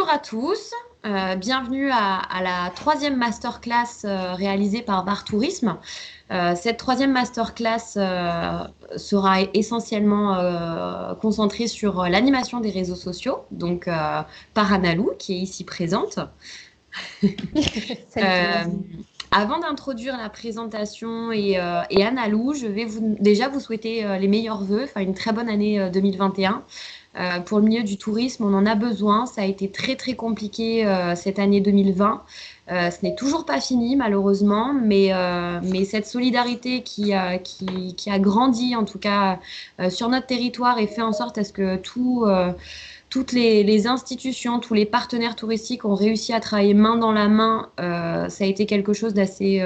Bonjour à tous, bienvenue à la troisième masterclass réalisée par VAR Tourisme. Cette troisième masterclass sera essentiellement concentrée sur l'animation des réseaux sociaux, donc par Analou qui est ici présente. Salut tout le Euh, monde. Avant d'introduire la présentation et Analou, je vais déjà vous souhaiter les meilleurs vœux, enfin une très bonne année 2021. Pour le milieu du tourisme, on en a besoin. Ça a été très très compliqué cette année 2020. Ce n'est toujours pas fini malheureusement, mais cette solidarité qui a grandi en tout cas sur notre territoire et fait en sorte à ce que toutes les institutions, tous les partenaires touristiques ont réussi à travailler main dans la main. Ça a été quelque chose d'assez,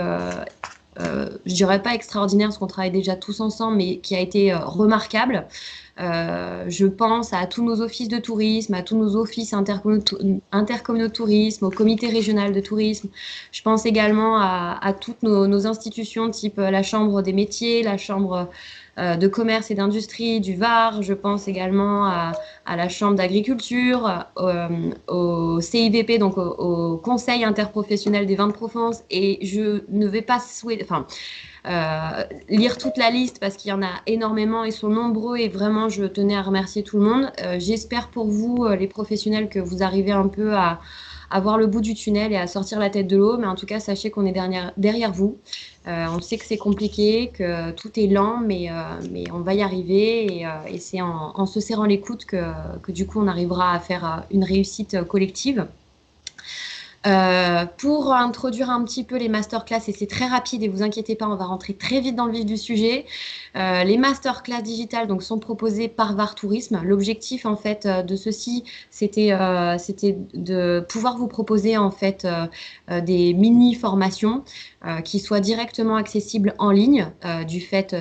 je dirais pas extraordinaire parce qu'on travaille déjà tous ensemble, mais qui a été remarquable. Je pense à tous nos offices de tourisme, à tous nos offices intercommunaux de tourisme, au comité régional de tourisme. Je pense également à toutes nos institutions type la Chambre des métiers, la Chambre de commerce et d'industrie du Var. Je pense également à la Chambre d'agriculture, au CIVP, donc au Conseil interprofessionnel des vins de Provence. Et je ne vais pas souhaiter, enfin, lire toute la liste parce qu'il y en a énormément, ils sont nombreux et vraiment je tenais à remercier tout le monde. J'espère pour vous, les professionnels, que vous arrivez un peu à voir le bout du tunnel et à sortir la tête de l'eau, mais en tout cas sachez qu'on est derrière vous. On sait que c'est compliqué, que tout est lent, mais on va y arriver et c'est en se serrant les coudes que du coup on arrivera à faire une réussite collective. Pour introduire un petit peu les masterclass, et c'est très rapide et vous inquiétez pas, on va rentrer très vite dans le vif du sujet. Les masterclass digitales donc, sont proposées par VAR Tourisme. L'objectif en fait de ceci, c'était de pouvoir vous proposer en fait des mini formations qui soient directement accessibles en ligne du fait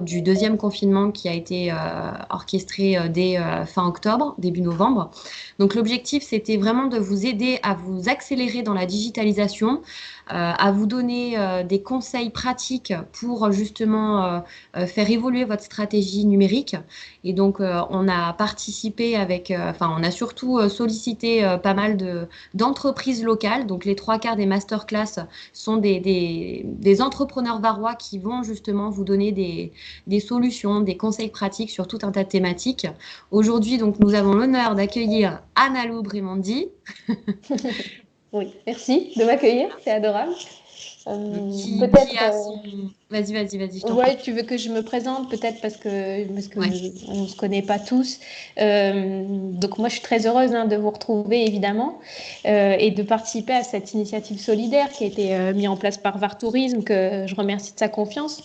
du deuxième confinement qui a été orchestré dès fin octobre, début novembre. Donc l'objectif, c'était vraiment de vous aider à vous accélérer dans la digitalisation, à vous donner des conseils pratiques pour justement faire évoluer votre stratégie numérique. Et donc on a participé enfin on a surtout sollicité pas mal d'entreprises locales. Donc les trois quarts des masterclass sont des entrepreneurs varois qui vont justement vous donner des solutions, des conseils pratiques sur tout un tas de thématiques. Aujourd'hui, donc, nous avons l'honneur d'accueillir Analou Brémondi. Oui, merci de m'accueillir, c'est adorable. Qui Peut-être, a son... Vas-y, je t'en prie. ouais, tu veux que je me présente peut-être parce que Ouais. on ne se connaît pas tous. Donc moi, je suis très heureuse de vous retrouver évidemment et de participer à cette initiative solidaire qui a été mise en place par VAR Tourisme, que je remercie de sa confiance.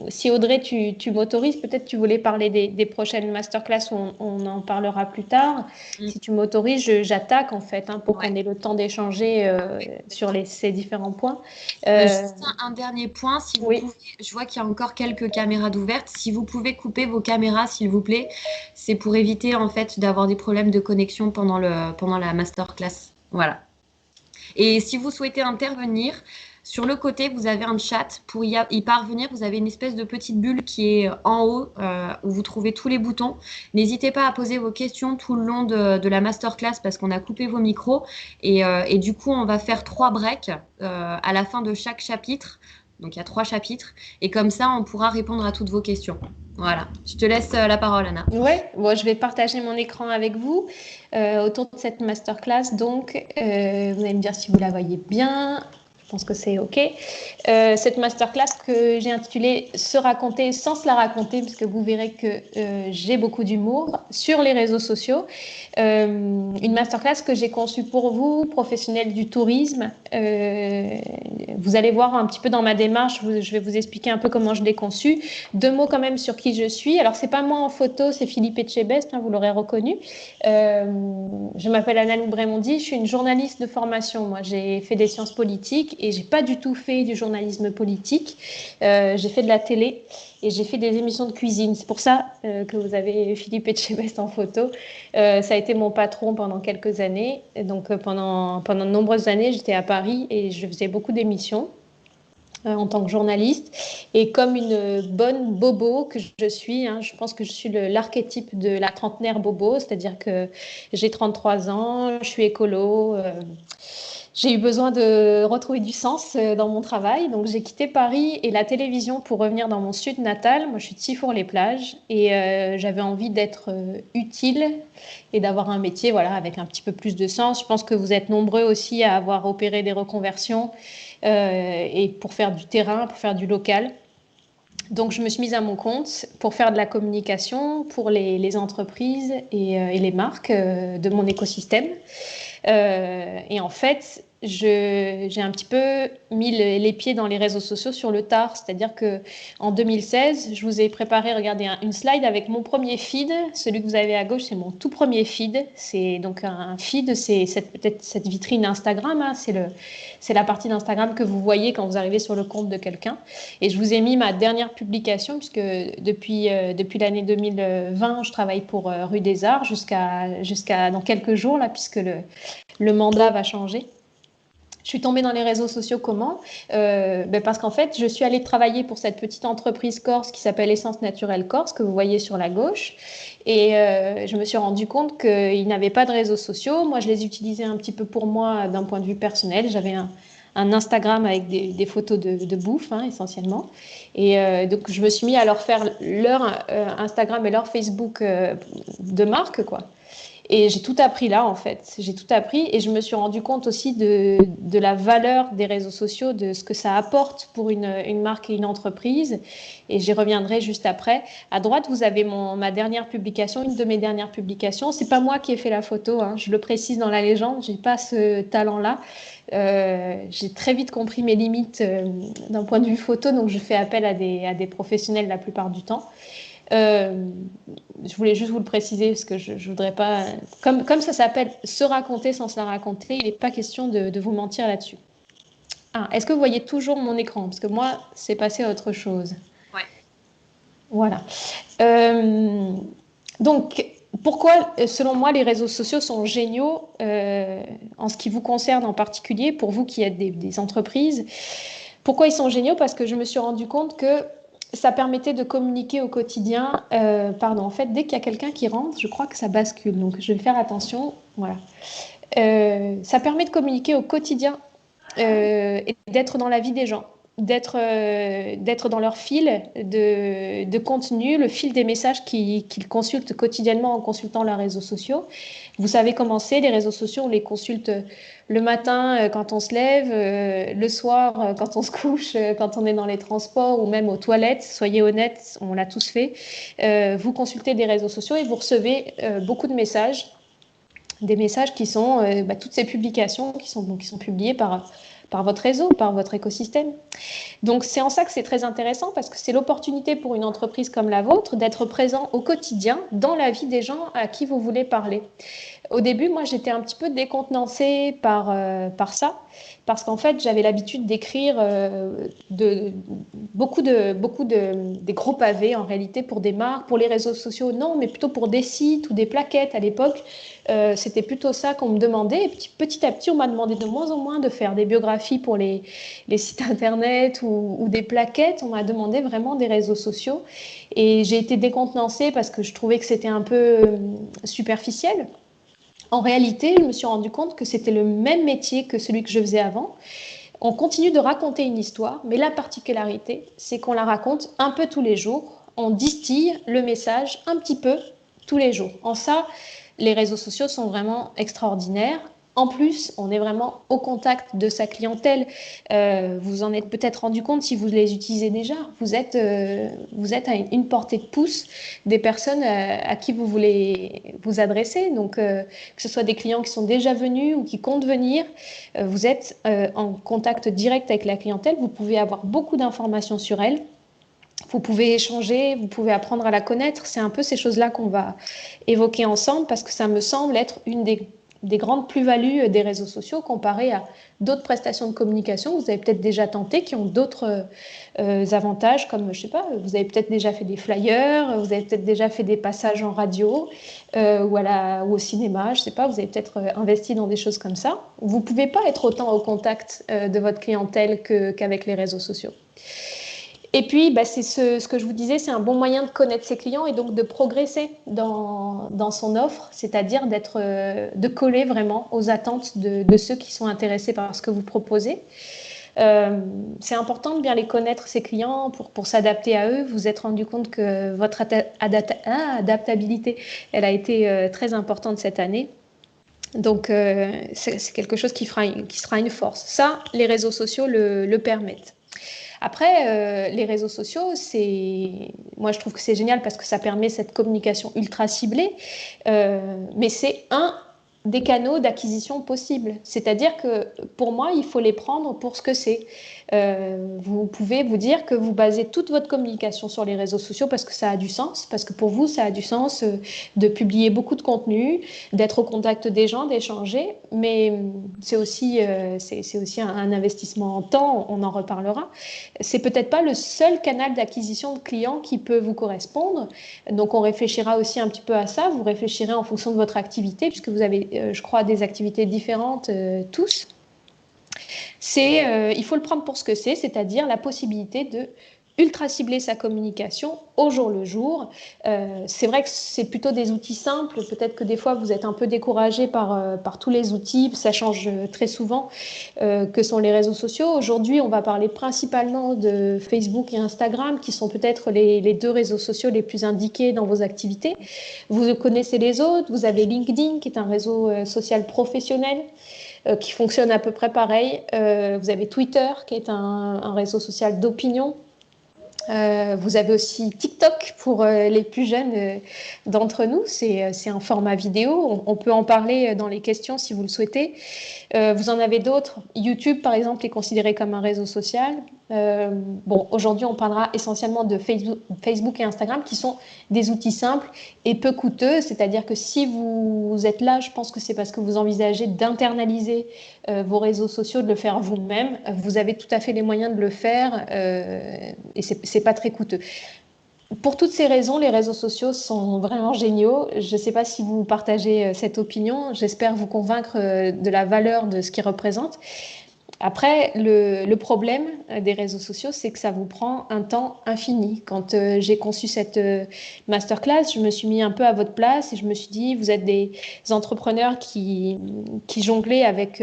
Si Audrey, tu m'autorises, peut-être tu voulais parler des prochaines masterclass, on en parlera plus tard. Mm. Si tu m'autorises, j'attaque en fait pour Ouais. qu'on ait le temps d'échanger sur ces différents points. Juste un dernier point, si vous Oui. pouvez, je vois qu'il y a encore quelques caméras d'ouvertes. Si vous pouvez couper vos caméras, s'il vous plaît, c'est pour éviter en fait d'avoir des problèmes de connexion pendant la masterclass. Voilà. Et si vous souhaitez intervenir, sur le côté, vous avez un chat. Pour y parvenir, vous avez une espèce de petite bulle qui est en haut, où vous trouvez tous les boutons. N'hésitez pas à poser vos questions tout le long de la masterclass parce qu'on a coupé vos micros. Et du coup, on va faire 3 breaks à la fin de chaque chapitre. Donc, il y a 3 chapitres. Et comme ça, on pourra répondre à toutes vos questions. Voilà. Je te laisse la parole, Anna. Ouais, bon, je vais partager mon écran avec vous autour de cette masterclass. Donc, vous allez me dire si vous la voyez bien. Je pense que c'est OK. Cette masterclass que j'ai intitulée Se raconter sans se la raconter, parce que vous verrez que j'ai beaucoup d'humour sur les réseaux sociaux. Une masterclass que j'ai conçue pour vous, professionnels du tourisme. Vous allez voir un petit peu dans ma démarche, je vais vous expliquer un peu comment je l'ai conçue. 2 mots quand même sur qui je suis. Alors, c'est pas moi en photo, c'est Philippe Etchebest, vous l'aurez reconnu. Je m'appelle Analou Brémondi, je suis une journaliste de formation. Moi, j'ai fait des sciences politiques et j'ai pas du tout fait du journalisme politique. J'ai fait de la télé et j'ai fait des émissions de cuisine. C'est pour ça que vous avez Philippe Etchebest en photo. Ça a été mon patron pendant quelques années. Et donc, pendant de nombreuses années, j'étais à Paris et je faisais beaucoup d'émissions. en tant que journaliste. Et comme une bonne bobo que je suis, hein, je pense que je suis l'archétype de la trentenaire bobo, c'est-à-dire que j'ai 33 ans, je suis écolo, j'ai eu besoin de retrouver du sens dans mon travail. Donc, j'ai quitté Paris et la télévision pour revenir dans mon sud natal. Moi, je suis de Tifour-les-Plages et j'avais envie d'être utile et d'avoir un métier voilà, avec un petit peu plus de sens. Je pense que vous êtes nombreux aussi à avoir opéré des reconversions et pour faire du terrain, pour faire du local. Donc, je me suis mise à mon compte pour faire de la communication pour les entreprises et les marques de mon écosystème. Et en fait, j'ai un petit peu mis les pieds dans les réseaux sociaux sur le tard. C'est-à-dire qu'en 2016, je vous ai préparé, regardez, une slide avec mon premier feed. Celui que vous avez à gauche, c'est mon tout premier feed. C'est donc un feed, c'est peut-être cette vitrine Instagram. Hein, c'est la partie d'Instagram que vous voyez quand vous arrivez sur le compte de quelqu'un. Et je vous ai mis ma dernière publication, puisque depuis l'année 2020, je travaille pour Rue des Arts jusqu'à dans quelques jours, là, puisque le mandat va changer. Je suis tombée dans les réseaux sociaux comment parce qu'en fait, je suis allée travailler pour cette petite entreprise corse qui s'appelle Essence Naturelle Corse, que vous voyez sur la gauche. Et je me suis rendu compte qu'ils n'avaient pas de réseaux sociaux. Moi, je les utilisais un petit peu pour moi d'un point de vue personnel. J'avais un Instagram avec des photos de bouffe, hein, essentiellement. Et donc, je me suis mis à leur faire leur Instagram et leur Facebook de marque, quoi. Et j'ai tout appris là, en fait. J'ai tout appris et je me suis rendu compte aussi de la valeur des réseaux sociaux, de ce que ça apporte pour une marque et une entreprise. Et j'y reviendrai juste après. À droite, vous avez ma dernière publication, une de mes dernières publications. C'est pas moi qui ai fait la photo, hein, je le précise dans la légende. J'ai pas ce talent-là. J'ai très vite compris mes limites d'un point de vue photo, donc je fais appel à des professionnels la plupart du temps. Je voulais juste vous le préciser parce que je voudrais pas. Comme ça s'appelle se raconter sans se la raconter, il n'est pas question de vous mentir là-dessus. Ah, est-ce que vous voyez toujours mon écran? Parce que moi, c'est passé à autre chose. Ouais. Voilà. Donc, pourquoi, selon moi, les réseaux sociaux sont géniaux en ce qui vous concerne en particulier, pour vous qui êtes des entreprises? Pourquoi ils sont géniaux? Parce que je me suis rendu compte que ça permettait de communiquer au quotidien. En fait, dès qu'il y a quelqu'un qui rentre, je crois que ça bascule. Donc, je vais faire attention. Voilà. Ça permet de communiquer au quotidien et d'être dans la vie des gens, d'être dans leur fil de contenu, le fil des messages qu'ils consultent quotidiennement en consultant leurs réseaux sociaux. Vous savez comment c'est, les réseaux sociaux, on les consulte le matin quand on se lève, le soir quand on se couche, quand on est dans les transports ou même aux toilettes. Soyez honnêtes, on l'a tous fait. Vous consultez des réseaux sociaux et vous recevez beaucoup de messages, des messages qui sont toutes ces publications qui sont publiées par votre réseau, par votre écosystème. Donc, c'est en ça que c'est très intéressant parce que c'est l'opportunité pour une entreprise comme la vôtre d'être présent au quotidien dans la vie des gens à qui vous voulez parler. Au début, moi, j'étais un petit peu décontenancée par ça, parce qu'en fait, j'avais l'habitude d'écrire des gros pavés, en réalité, pour des marques, pour les réseaux sociaux, non, mais plutôt pour des sites ou des plaquettes. À l'époque, c'était plutôt ça qu'on me demandait. Et petit à petit, on m'a demandé de moins en moins de faire des biographies pour les sites internet ou des plaquettes. On m'a demandé vraiment des réseaux sociaux. Et j'ai été décontenancée parce que je trouvais que c'était un peu superficiel. En réalité, je me suis rendu compte que c'était le même métier que celui que je faisais avant. On continue de raconter une histoire, mais la particularité, c'est qu'on la raconte un peu tous les jours. On distille le message un petit peu tous les jours. En ça, les réseaux sociaux sont vraiment extraordinaires. En plus, on est vraiment au contact de sa clientèle. Vous en êtes peut-être rendu compte si vous les utilisez déjà. Vous êtes à une portée de pouce des personnes à qui vous voulez vous adresser. Donc, que ce soit des clients qui sont déjà venus ou qui comptent venir, vous êtes en contact direct avec la clientèle. Vous pouvez avoir beaucoup d'informations sur elle. Vous pouvez échanger, vous pouvez apprendre à la connaître. C'est un peu ces choses-là qu'on va évoquer ensemble parce que ça me semble être une des des grandes plus-values des réseaux sociaux comparées à d'autres prestations de communication que vous avez peut-être déjà tentées, qui ont d'autres avantages, comme, je sais pas, vous avez peut-être déjà fait des flyers, vous avez peut-être déjà fait des passages en radio ou au cinéma, je sais pas, vous avez peut-être investi dans des choses comme ça. Vous ne pouvez pas être autant au contact de votre clientèle qu'avec les réseaux sociaux. Et puis, c'est ce que je vous disais, c'est un bon moyen de connaître ses clients et donc de progresser dans son offre, c'est-à-dire de coller vraiment aux attentes de ceux qui sont intéressés par ce que vous proposez. C'est important de bien les connaître, ces clients, pour s'adapter à eux. Vous vous êtes rendu compte que votre adaptabilité, elle a été très importante cette année. Donc, c'est quelque chose qui sera une force. Ça, les réseaux sociaux le permettent. Après, les réseaux sociaux, moi je trouve que c'est génial parce que ça permet cette communication ultra ciblée, mais c'est un des canaux d'acquisition possibles. C'est-à-dire que pour moi, il faut les prendre pour ce que c'est. Vous pouvez vous dire que vous basez toute votre communication sur les réseaux sociaux parce que ça a du sens, parce que pour vous, ça a du sens de publier beaucoup de contenu, d'être au contact des gens, d'échanger, mais c'est aussi un investissement en temps, on en reparlera. C'est peut-être pas le seul canal d'acquisition de clients qui peut vous correspondre, donc on réfléchira aussi un petit peu à ça, vous réfléchirez en fonction de votre activité, puisque vous avez, je crois, des activités différentes tous. Il faut le prendre pour ce que c'est-à-dire la possibilité de ultra cibler sa communication au jour le jour. C'est vrai que c'est plutôt des outils simples. Peut-être que des fois, vous êtes un peu découragé par tous les outils. Ça change très souvent que sont les réseaux sociaux. Aujourd'hui, on va parler principalement de Facebook et Instagram, qui sont peut-être les deux réseaux sociaux les plus indiqués dans vos activités. Vous connaissez les autres. Vous avez LinkedIn, qui est un réseau social professionnel qui fonctionne à peu près pareil. Vous avez Twitter, qui est un réseau social d'opinion. Vous avez aussi TikTok pour les plus jeunes d'entre nous. C'est un format vidéo. On peut en parler dans les questions si vous le souhaitez. Vous en avez d'autres. YouTube, par exemple, est considéré comme un réseau social. Aujourd'hui, on parlera essentiellement de Facebook et Instagram, qui sont des outils simples et peu coûteux. C'est-à-dire que si vous êtes là, je pense que c'est parce que vous envisagez d'internaliser vos réseaux sociaux, de le faire vous-même. Vous avez tout à fait les moyens de le faire et c'est pas très coûteux. Pour toutes ces raisons, les réseaux sociaux sont vraiment géniaux. Je ne sais pas si vous partagez cette opinion. J'espère vous convaincre de la valeur de ce qu'ils représentent. Après, le problème des réseaux sociaux, c'est que ça vous prend un temps infini. Quand j'ai conçu cette masterclass, je me suis mis un peu à votre place et je me suis dit, vous êtes des entrepreneurs qui jonglaient avec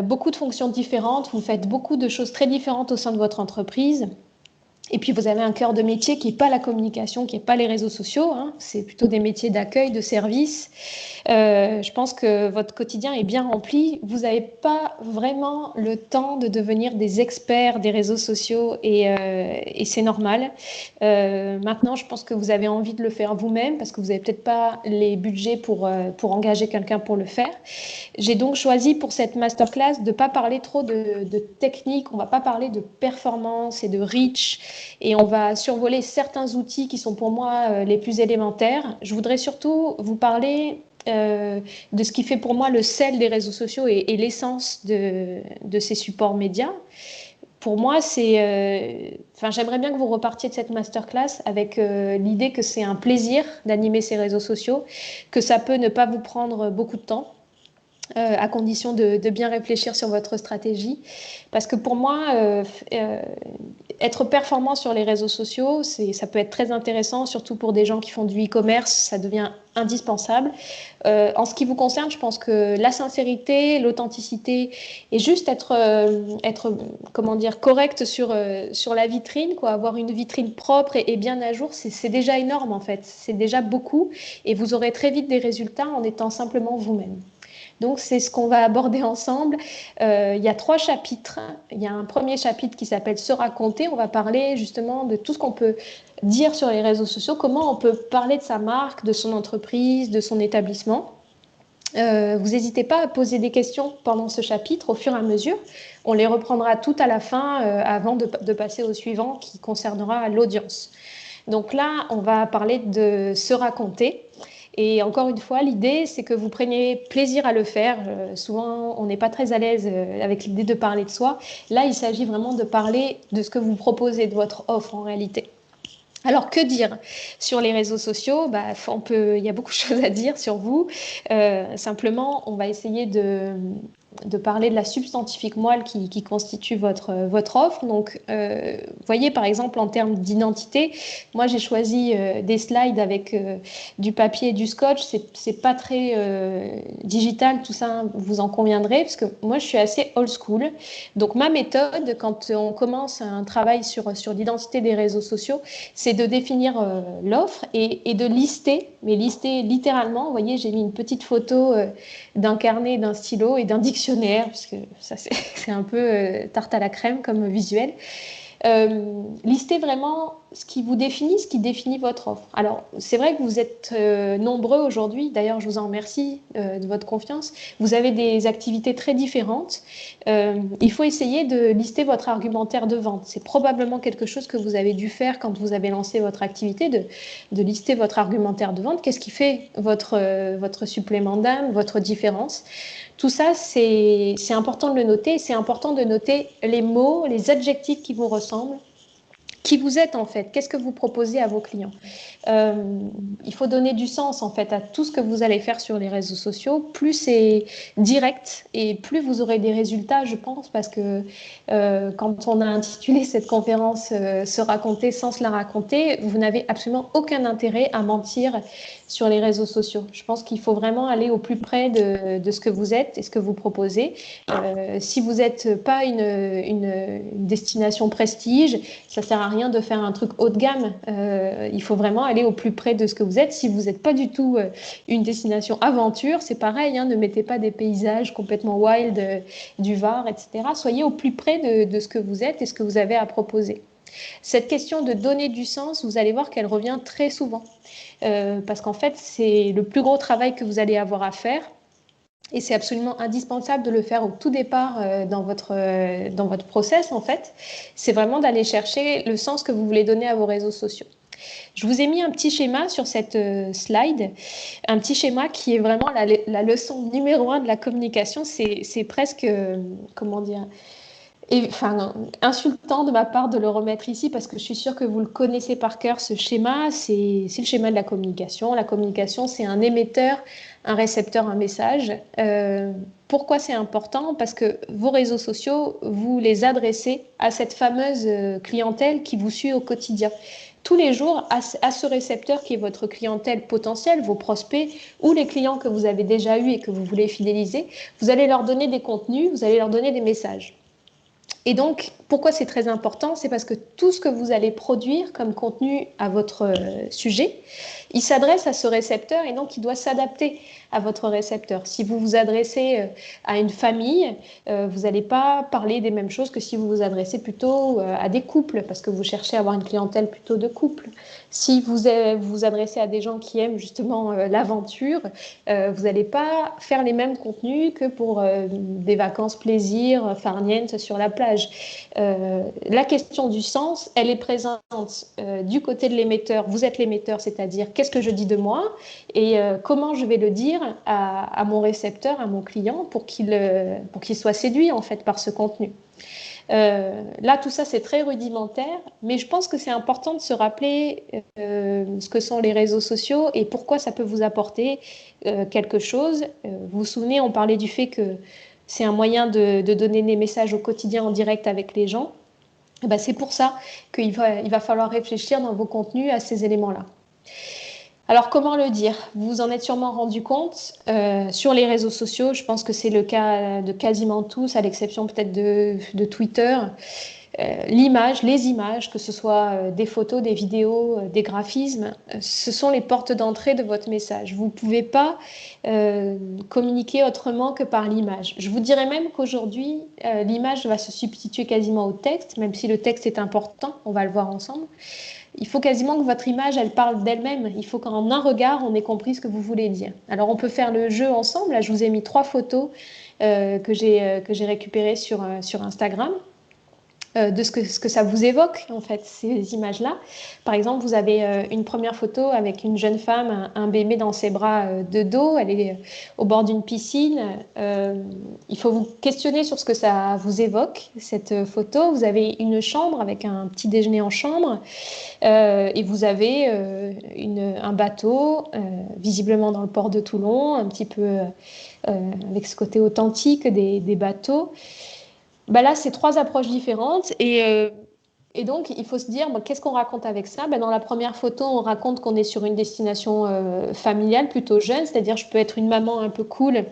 beaucoup de fonctions différentes, vous faites beaucoup de choses très différentes au sein de votre entreprise. Et puis, vous avez un cœur de métier qui n'est pas la communication, qui n'est pas les réseaux sociaux, hein. C'est plutôt des métiers d'accueil, de service. Je pense que votre quotidien est bien rempli. Vous n'avez pas vraiment le temps de devenir des experts des réseaux sociaux et c'est normal. Maintenant, je pense que vous avez envie de le faire vous-même parce que vous n'avez peut-être pas les budgets pour engager quelqu'un pour le faire. J'ai donc choisi pour cette masterclass de ne pas parler trop de technique. On ne va pas parler de performance et de reach. Et on va survoler certains outils qui sont pour moi les plus élémentaires. Je voudrais surtout vous parler de ce qui fait pour moi le sel des réseaux sociaux et l'essence de ces supports médias. Pour moi, j'aimerais bien que vous repartiez de cette masterclass avec l'idée que c'est un plaisir d'animer ces réseaux sociaux, que ça peut ne pas vous prendre beaucoup de temps. À condition de bien réfléchir sur votre stratégie. Parce que pour moi, être performant sur les réseaux sociaux, ça peut être très intéressant, surtout pour des gens qui font du e-commerce, ça devient indispensable. En ce qui vous concerne, je pense que la sincérité, l'authenticité et juste être correct sur la vitrine, avoir une vitrine propre et bien à jour, c'est déjà énorme en fait. C'est déjà beaucoup et vous aurez très vite des résultats en étant simplement vous-même. Donc, c'est ce qu'on va aborder ensemble. Il y a 3 chapitres. Il y a un premier chapitre qui s'appelle « Se raconter ». On va parler justement de tout ce qu'on peut dire sur les réseaux sociaux, comment on peut parler de sa marque, de son entreprise, de son établissement. Vous n'hésitez pas à poser des questions pendant ce chapitre au fur et à mesure. On les reprendra tout à la fin avant de passer au suivant qui concernera l'audience. Donc là, on va parler de se raconter. Et encore une fois, l'idée, c'est que vous preniez plaisir à le faire. Souvent, on n'est pas très à l'aise avec l'idée de parler de soi. Là, il s'agit vraiment de parler de ce que vous proposez, de votre offre en réalité. Alors, que dire sur les réseaux sociaux? Il y a beaucoup de choses à dire sur vous. Simplement, on va essayer de parler de la substantifique moelle qui constitue votre offre. Donc, voyez, par exemple, en termes d'identité, moi, j'ai choisi des slides avec du papier et du scotch. C'est pas très digital, tout ça, vous en conviendrez, parce que moi, je suis assez old school. Donc, ma méthode, quand on commence un travail sur l'identité des réseaux sociaux, c'est de définir l'offre et de lister, mais lister littéralement. Vous voyez, j'ai mis une petite photo d'un carnet, d'un stylo et d'un dictionnaire, parce que ça, c'est un peu tarte à la crème comme visuel. Listez vraiment ce qui vous définit, ce qui définit votre offre. Alors, c'est vrai que vous êtes nombreux aujourd'hui, d'ailleurs, je vous en remercie de votre confiance. Vous avez des activités très différentes. Il faut essayer de lister votre argumentaire de vente. C'est probablement quelque chose que vous avez dû faire quand vous avez lancé votre activité, de lister votre argumentaire de vente. Qu'est-ce qui fait votre supplément d'âme, votre différence? Tout ça, c'est important de le noter. C'est important de noter les mots, les adjectifs qui vous ressemblent, qui vous êtes en fait. Qu'est-ce que vous proposez à vos clients? Il faut donner du sens en fait à tout ce que vous allez faire sur les réseaux sociaux. Plus c'est direct et plus vous aurez des résultats, je pense, parce que quand on a intitulé cette conférence Se raconter sans se la raconter, vous n'avez absolument aucun intérêt à mentir sur les réseaux sociaux. Je pense qu'il faut vraiment aller au plus près de ce que vous êtes et ce que vous proposez. Si vous n'êtes pas une destination prestige, ça ne sert à rien de faire un truc haut de gamme. Il faut vraiment aller au plus près de ce que vous êtes. Si vous n'êtes pas du tout une destination aventure, c'est pareil, ne mettez pas des paysages complètement wild du Var, etc. Soyez au plus près de ce que vous êtes et ce que vous avez à proposer. Cette question de donner du sens, vous allez voir qu'elle revient très souvent. Parce qu'en fait, c'est le plus gros travail que vous allez avoir à faire. Et c'est absolument indispensable de le faire au tout départ dans votre process, en fait. C'est vraiment d'aller chercher le sens que vous voulez donner à vos réseaux sociaux. Je vous ai mis un petit schéma sur cette slide, un petit schéma qui est vraiment la leçon numéro 1 de la communication. C'est presque, comment dire, insultant de ma part de le remettre ici parce que je suis sûre que vous le connaissez par cœur, ce schéma. C'est le schéma de la communication. La communication, c'est un émetteur, un récepteur, un message. Pourquoi c'est important? Parce que vos réseaux sociaux, vous les adressez à cette fameuse clientèle qui vous suit au quotidien. Tous les jours, à ce récepteur qui est votre clientèle potentielle, vos prospects ou les clients que vous avez déjà eus et que vous voulez fidéliser, vous allez leur donner des contenus, vous allez leur donner des messages. Et donc, pourquoi c'est très important? C'est parce que tout ce que vous allez produire comme contenu à votre sujet, il s'adresse à ce récepteur et donc il doit s'adapter à votre récepteur. Si vous vous adressez à une famille, vous n'allez pas parler des mêmes choses que si vous vous adressez plutôt à des couples, parce que vous cherchez à avoir une clientèle plutôt de couple. Si vous vous adressez à des gens qui aiment justement l'aventure, vous n'allez pas faire les mêmes contenus que pour des vacances plaisir, farniente sur la plage. La question du sens, elle est présente du côté de l'émetteur. Vous êtes l'émetteur, c'est-à-dire qu'est-ce que je dis de moi et comment je vais le dire à mon récepteur, à mon client pour qu'il soit séduit en fait par ce contenu. Là, tout ça, c'est très rudimentaire, mais je pense que c'est important de se rappeler ce que sont les réseaux sociaux et pourquoi ça peut vous apporter quelque chose. Vous vous souvenez, on parlait du fait que c'est un moyen de donner des messages au quotidien en direct avec les gens. Et ben, c'est pour ça qu'il va falloir réfléchir dans vos contenus à ces éléments-là. Alors, comment le dire? Vous vous en êtes sûrement rendu compte sur les réseaux sociaux. Je pense que c'est le cas de quasiment tous, à l'exception peut-être de Twitter. L'image, les images, que ce soit des photos, des vidéos, des graphismes, ce sont les portes d'entrée de votre message. Vous ne pouvez pas communiquer autrement que par l'image. Je vous dirais même qu'aujourd'hui, l'image va se substituer quasiment au texte, même si le texte est important, on va le voir ensemble. Il faut quasiment que votre image, elle parle d'elle-même. Il faut qu'en un regard, on ait compris ce que vous voulez dire. Alors, on peut faire le jeu ensemble. Là, je vous ai mis 3 photos que j'ai récupérées sur Instagram. de ce que ça vous évoque, en fait, ces images-là. Par exemple, vous avez une première photo avec une jeune femme, un bébé dans ses bras de dos, elle est au bord d'une piscine. Il faut vous questionner sur ce que ça vous évoque, cette photo. Vous avez une chambre avec un petit déjeuner en chambre et vous avez un bateau, visiblement dans le port de Toulon, un petit peu avec ce côté authentique des bateaux. Bah là, c'est trois approches différentes et donc, il faut se dire, bon, qu'est-ce qu'on raconte avec ça? Dans la première photo, on raconte qu'on est sur une destination familiale, plutôt jeune, c'est-à-dire je peux être une maman un peu cool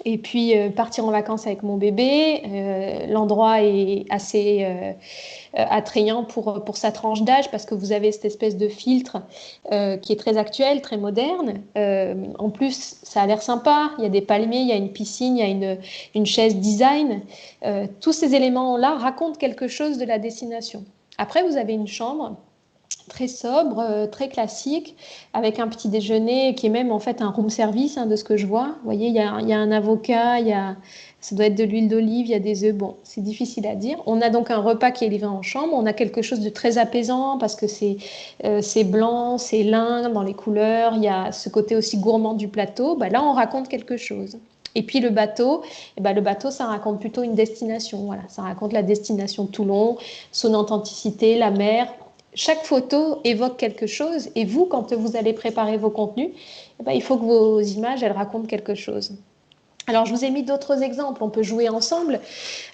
et puis partir en vacances avec mon bébé. L'endroit est assez attrayant pour sa tranche d'âge parce que vous avez cette espèce de filtre qui est très actuel, très moderne. En plus, ça a l'air sympa. Il y a des palmiers, il y a une piscine, il y a une chaise design. Tous ces éléments-là racontent quelque chose de la destination. Après, vous avez une chambre très sobre, très classique, avec un petit déjeuner qui est même en fait un room service de ce que je vois. Vous voyez, il y a un avocat, ça doit être de l'huile d'olive, il y a des œufs. Bon, c'est difficile à dire. On a donc un repas qui est livré en chambre. On a quelque chose de très apaisant parce que c'est blanc, c'est lin dans les couleurs. Il y a ce côté aussi gourmand du plateau. Là, on raconte quelque chose. Et puis le bateau, ça raconte plutôt une destination. Voilà, ça raconte la destination Toulon, son authenticité, la mer. Chaque photo évoque quelque chose et vous, quand vous allez préparer vos contenus, il faut que vos images, elles racontent quelque chose. Alors, je vous ai mis d'autres exemples. On peut jouer ensemble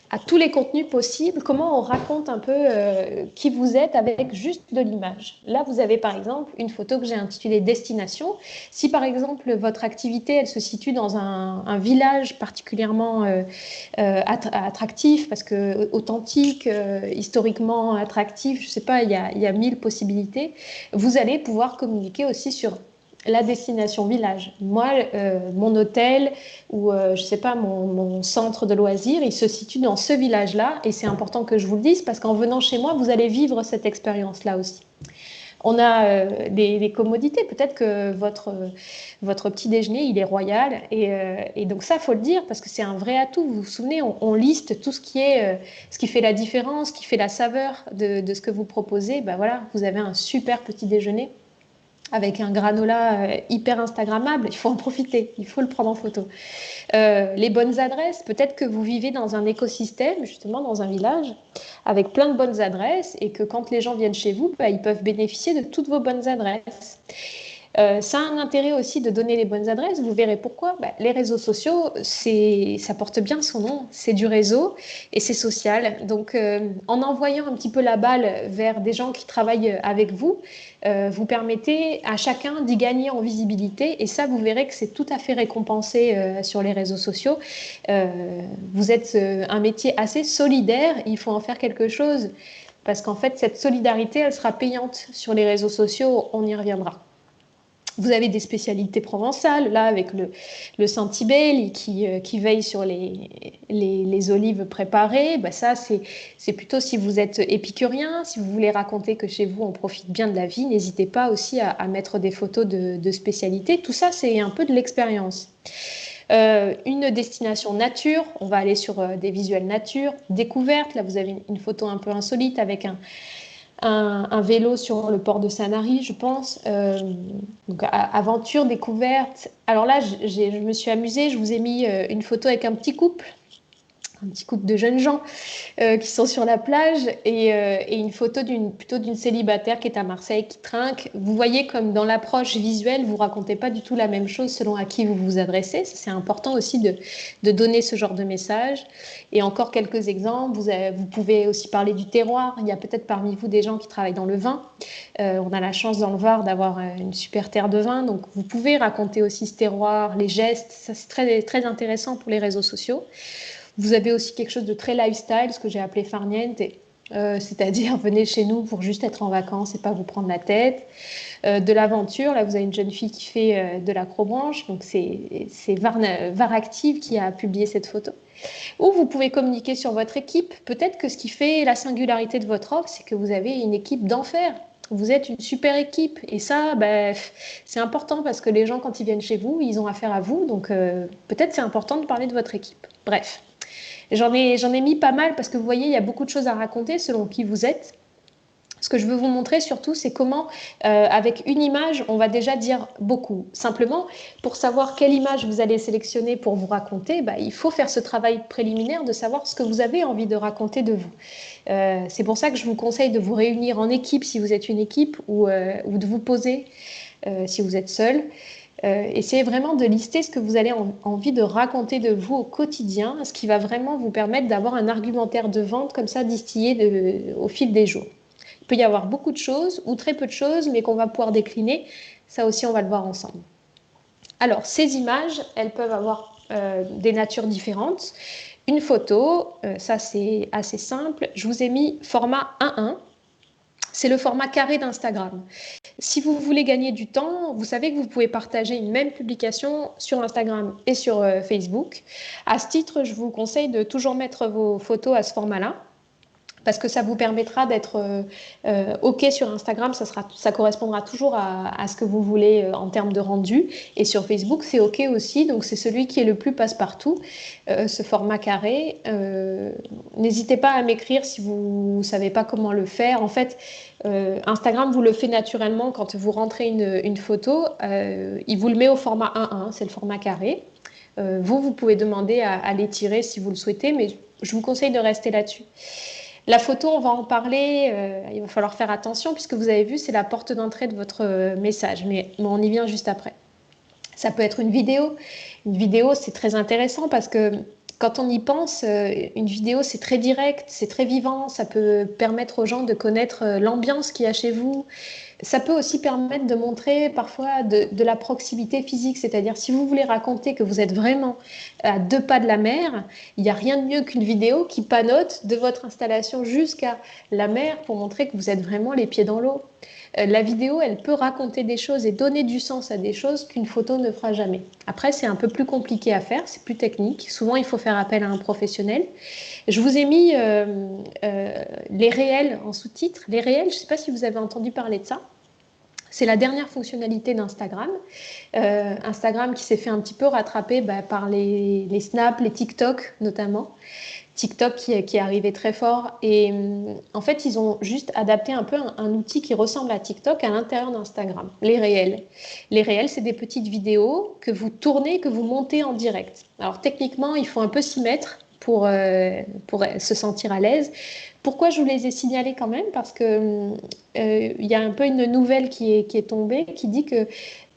à tous les contenus possibles. Comment on raconte un peu qui vous êtes avec juste de l'image. Là, vous avez par exemple une photo que j'ai intitulée Destination. Si par exemple votre activité, elle se situe dans un village particulièrement attractif, parce que authentique, historiquement attractif, je ne sais pas, il y a 1000 possibilités, vous allez pouvoir communiquer aussi sur la destination village. Moi, mon hôtel ou je sais pas, mon centre de loisirs, il se situe dans ce village-là et c'est important que je vous le dise parce qu'en venant chez moi, vous allez vivre cette expérience-là aussi. On a des commodités, peut-être que votre petit déjeuner, il est royal et donc ça, il faut le dire parce que c'est un vrai atout. Vous vous souvenez, on liste tout ce qui fait la différence, ce qui fait la saveur de ce que vous proposez. Voilà, vous avez un super petit déjeuner avec un granola hyper instagrammable, il faut en profiter, il faut le prendre en photo. Les bonnes adresses, peut-être que vous vivez dans un écosystème, justement dans un village, avec plein de bonnes adresses et que quand les gens viennent chez vous, ils peuvent bénéficier de toutes vos bonnes adresses. Ça a un intérêt aussi de donner les bonnes adresses, vous verrez pourquoi. Les réseaux sociaux, ça porte bien son nom, c'est du réseau et c'est social. Donc en envoyant un petit peu la balle vers des gens qui travaillent avec vous, vous permettez à chacun d'y gagner en visibilité et ça, vous verrez que c'est tout à fait récompensé sur les réseaux sociaux. Vous êtes un métier assez solidaire, il faut en faire quelque chose parce qu'en fait, cette solidarité, elle sera payante sur les réseaux sociaux, on y reviendra. Vous avez des spécialités provençales, là, avec le Saint-Thibel qui veille sur les olives préparées. Ça, c'est plutôt si vous êtes épicurien, si vous voulez raconter que chez vous, on profite bien de la vie, n'hésitez pas aussi à mettre des photos de spécialités. Tout ça, c'est un peu de l'expérience. Une destination nature, on va aller sur des visuels nature, découverte. Là, vous avez une photo un peu insolite avec un vélo sur le port de Sanary, je pense. Donc, aventure, découverte. Alors là, je me suis amusée. Je vous ai mis une photo avec un petit couple de jeunes gens qui sont sur la plage et une photo plutôt d'une célibataire qui est à Marseille, qui trinque. Vous voyez comme dans l'approche visuelle, vous racontez pas du tout la même chose selon à qui vous vous adressez. C'est important aussi de donner ce genre de message. Et encore quelques exemples, vous pouvez aussi parler du terroir. Il y a peut-être parmi vous des gens qui travaillent dans le vin. On a la chance dans le Var d'avoir une super terre de vin, donc vous pouvez raconter aussi ce terroir, les gestes. Ça, c'est très, très intéressant pour les réseaux sociaux. Vous avez aussi quelque chose de très lifestyle, ce que j'ai appelé farniente, c'est-à-dire venez chez nous pour juste être en vacances et pas vous prendre la tête. De l'aventure, là vous avez une jeune fille qui fait de l'acrobranche, donc c'est Var Active qui a publié cette photo. Ou vous pouvez communiquer sur votre équipe. Peut-être que ce qui fait la singularité de votre offre, c'est que vous avez une équipe d'enfer. Vous êtes une super équipe et ça, c'est important parce que les gens, quand ils viennent chez vous, ils ont affaire à vous. Donc peut-être c'est important de parler de votre équipe. Bref. J'en ai mis pas mal parce que vous voyez, il y a beaucoup de choses à raconter selon qui vous êtes. Ce que je veux vous montrer surtout, c'est comment, avec une image, on va déjà dire beaucoup. Simplement, pour savoir quelle image vous allez sélectionner pour vous raconter, il faut faire ce travail préliminaire de savoir ce que vous avez envie de raconter de vous. C'est pour ça que je vous conseille de vous réunir en équipe si vous êtes une équipe ou de vous poser si vous êtes seul. Essayez vraiment de lister ce que vous avez envie de raconter de vous au quotidien, ce qui va vraiment vous permettre d'avoir un argumentaire de vente comme ça distillé au fil des jours. Il peut y avoir beaucoup de choses ou très peu de choses, mais qu'on va pouvoir décliner. Ça aussi, on va le voir ensemble. Alors, ces images, elles peuvent avoir des natures différentes. Une photo, ça c'est assez simple. Je vous ai mis format 1:1. C'est le format carré d'Instagram. Si vous voulez gagner du temps, vous savez que vous pouvez partager une même publication sur Instagram et sur Facebook. À ce titre, je vous conseille de toujours mettre vos photos à ce format-là, parce que ça vous permettra d'être OK sur Instagram, ça correspondra toujours à ce que vous voulez en termes de rendu. Et sur Facebook, c'est OK aussi, donc c'est celui qui est le plus passe-partout, ce format carré. N'hésitez pas à m'écrire si vous ne savez pas comment le faire. En fait, Instagram vous le fait naturellement quand vous rentrez une photo. Il vous le met au format 1:1, c'est le format carré. Vous pouvez demander à l'étirer si vous le souhaitez, mais je vous conseille de rester là-dessus. La photo, on va en parler, il va falloir faire attention puisque vous avez vu, c'est la porte d'entrée de votre message, mais on y vient juste après. Ça peut être une vidéo. Une vidéo, c'est très intéressant parce que quand on y pense, une vidéo, c'est très direct, c'est très vivant, ça peut permettre aux gens de connaître l'ambiance qu'il y a chez vous. Ça peut aussi permettre de montrer parfois de la proximité physique, c'est-à-dire si vous voulez raconter que vous êtes vraiment à 2 pas de la mer, il n'y a rien de mieux qu'une vidéo qui panote de votre installation jusqu'à la mer pour montrer que vous êtes vraiment les pieds dans l'eau. La vidéo, elle peut raconter des choses et donner du sens à des choses qu'une photo ne fera jamais. Après, c'est un peu plus compliqué à faire, c'est plus technique. Souvent, il faut faire appel à un professionnel. Je vous ai mis les réels en sous-titres. Les réels, je ne sais pas si vous avez entendu parler de ça. C'est la dernière fonctionnalité d'Instagram. Instagram qui s'est fait un petit peu rattraper par les snaps, les TikTok notamment. TikTok qui est arrivé très fort. Et en fait, ils ont juste adapté un peu un outil qui ressemble à TikTok à l'intérieur d'Instagram, les réels. Les réels, c'est des petites vidéos que vous tournez, que vous montez en direct. Alors techniquement, il faut un peu s'y mettre pour se sentir à l'aise. Pourquoi je vous les ai signalés quand même? Parce qu'il y a un peu une nouvelle qui est tombée qui dit que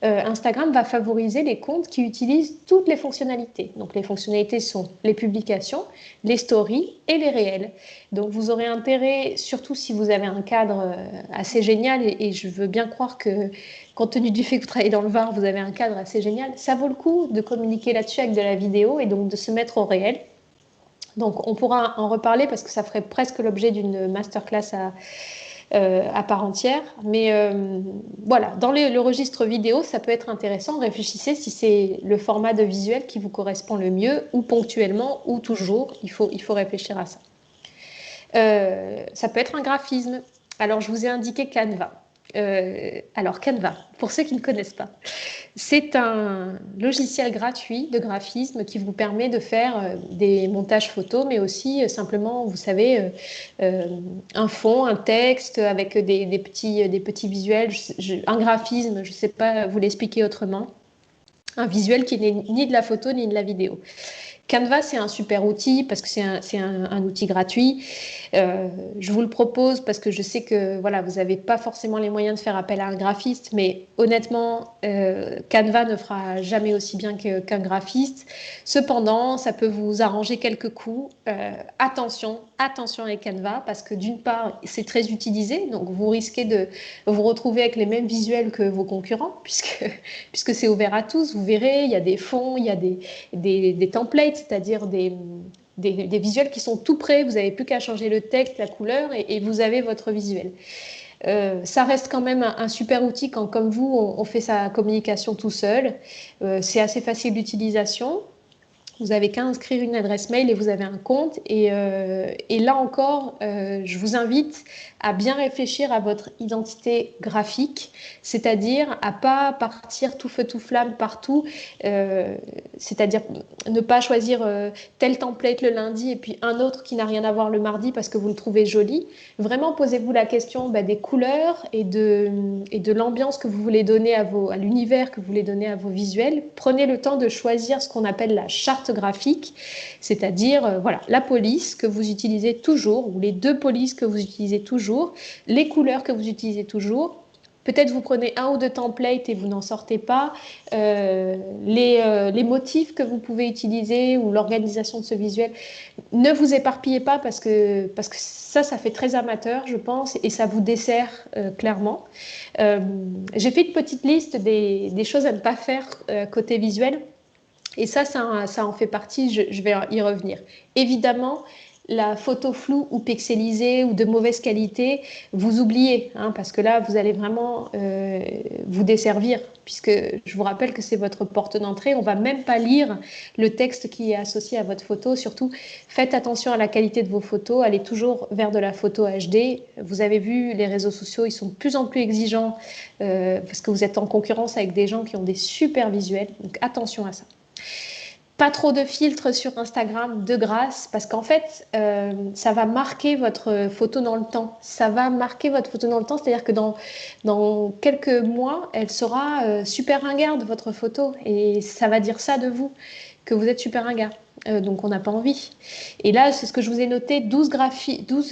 Instagram va favoriser les comptes qui utilisent toutes les fonctionnalités. Donc les fonctionnalités sont les publications, les stories et les réels. Donc vous aurez intérêt, surtout si vous avez un cadre assez génial, et je veux bien croire que compte tenu du fait que vous travaillez dans le Var, vous avez un cadre assez génial, ça vaut le coup de communiquer là-dessus avec de la vidéo et donc de se mettre au réel. Donc on pourra en reparler parce que ça ferait presque l'objet d'une masterclass à part entière. Mais voilà, dans le registre vidéo, ça peut être intéressant. Réfléchissez si c'est le format de visuel qui vous correspond le mieux, ou ponctuellement, ou toujours. Il faut réfléchir à ça. Ça peut être un graphisme. Alors, je vous ai indiqué Canva. Alors, Canva, pour ceux qui ne connaissent pas, c'est un logiciel gratuit de graphisme qui vous permet de faire des montages photos, mais aussi simplement, vous savez, un fond, un texte avec des petits visuels, un graphisme, je ne sais pas vous l'expliquer autrement, un visuel qui n'est ni de la photo ni de la vidéo. Canva, c'est un super outil parce que c'est un outil gratuit. Je vous le propose parce que je sais que voilà, vous n'avez pas forcément les moyens de faire appel à un graphiste, mais honnêtement, Canva ne fera jamais aussi bien qu'un graphiste. Cependant, ça peut vous arranger quelques coups. Attention avec Canva parce que d'une part, c'est très utilisé, donc vous risquez de vous retrouver avec les mêmes visuels que vos concurrents puisque c'est ouvert à tous. Vous verrez, il y a des fonds, il y a des templates, c'est-à-dire des visuels qui sont tout prêts, vous n'avez plus qu'à changer le texte, la couleur et vous avez votre visuel. Ça reste quand même un super outil quand, comme vous, on fait sa communication tout seul. C'est assez facile d'utilisation. Vous n'avez qu'à inscrire une adresse mail et vous avez un compte. Et là encore, je vous invite à bien réfléchir à votre identité graphique, c'est-à-dire à pas partir tout feu tout flamme partout, c'est-à-dire ne pas choisir tel template le lundi et puis un autre qui n'a rien à voir le mardi parce que vous le trouvez joli. Vraiment, posez-vous la question des couleurs et de l'ambiance que vous voulez donner à l'univers que vous voulez donner à vos visuels. Prenez le temps de choisir ce qu'on appelle la charte graphique, c'est-à-dire voilà, la police que vous utilisez toujours, ou les 2 polices que vous utilisez toujours, les couleurs que vous utilisez toujours. Peut-être vous prenez 1 ou 2 templates et vous n'en sortez pas. Les motifs que vous pouvez utiliser ou l'organisation de ce visuel. Ne vous éparpillez pas parce que ça fait très amateur, je pense, et ça vous dessert clairement. J'ai fait une petite liste des choses à ne pas faire côté visuel. Et ça en fait partie, je vais y revenir. Évidemment, la photo floue ou pixelisée ou de mauvaise qualité, vous oubliez, parce que là, vous allez vraiment vous desservir, puisque je vous rappelle que c'est votre porte d'entrée. On ne va même pas lire le texte qui est associé à votre photo. Surtout, faites attention à la qualité de vos photos. Allez toujours vers de la photo HD. Vous avez vu, les réseaux sociaux, ils sont de plus en plus exigeants parce que vous êtes en concurrence avec des gens qui ont des super visuels. Donc, attention à ça. Pas trop de filtres sur Instagram, de grâce, parce qu'en fait, ça va marquer votre photo dans le temps. Ça va marquer votre photo dans le temps, c'est-à-dire que dans quelques mois, elle sera super ringarde, votre photo. Et ça va dire ça de vous, que vous êtes super ringard. Donc, on n'a pas envie. Et là, c'est ce que je vous ai noté, 12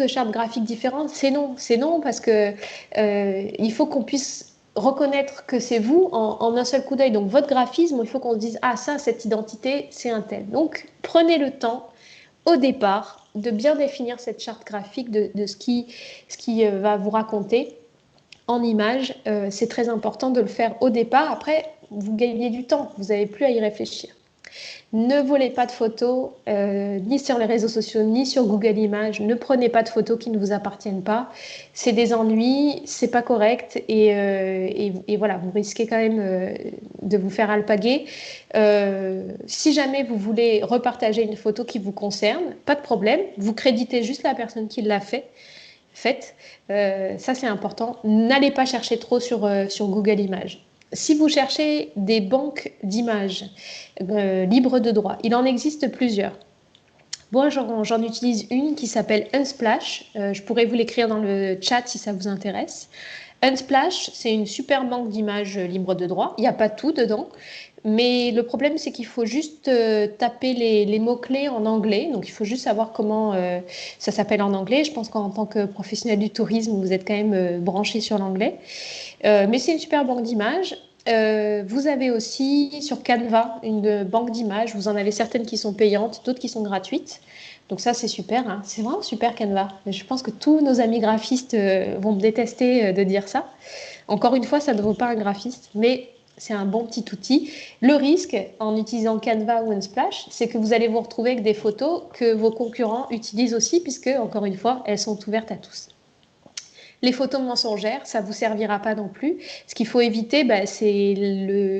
chartes graphiques différentes. C'est non, parce que il faut qu'on puisse reconnaître que c'est vous en un seul coup d'œil. Donc, votre graphisme, il faut qu'on se dise, ah, ça, cette identité, c'est un tel. Donc, prenez le temps, au départ, de bien définir cette charte graphique de ce qui va vous raconter en images. C'est très important de le faire au départ. Après, vous gagnez du temps. Vous n'avez plus à y réfléchir. Ne volez pas de photos, ni sur les réseaux sociaux, ni sur Google Images. Ne prenez pas de photos qui ne vous appartiennent pas. C'est des ennuis, c'est pas correct et voilà, vous risquez quand même de vous faire alpaguer. Si jamais vous voulez repartager une photo qui vous concerne, pas de problème. Vous créditez juste la personne qui l'a faite. Ça, c'est important. N'allez pas chercher trop sur Google Images. Si vous cherchez des banques d'images libres de droit, il en existe plusieurs. Moi, j'en utilise une qui s'appelle Unsplash. Je pourrais vous l'écrire dans le chat si ça vous intéresse. Unsplash, c'est une super banque d'images libres de droit. Il n'y a pas tout dedans. Mais le problème, c'est qu'il faut juste taper les mots-clés en anglais. Donc, il faut juste savoir comment ça s'appelle en anglais. Je pense qu'en tant que professionnel du tourisme, vous êtes quand même branché sur l'anglais. Mais c'est une super banque d'images. Vous avez aussi sur Canva une banque d'images. Vous en avez certaines qui sont payantes, d'autres qui sont gratuites. Donc ça, c'est super. C'est vraiment super Canva. Je pense que tous nos amis graphistes vont me détester de dire ça. Encore une fois, ça ne vaut pas un graphiste, mais c'est un bon petit outil. Le risque en utilisant Canva ou Unsplash, c'est que vous allez vous retrouver avec des photos que vos concurrents utilisent aussi, puisque, encore une fois, elles sont ouvertes à tous. Les photos mensongères, ça ne vous servira pas non plus. Ce qu'il faut éviter, c'est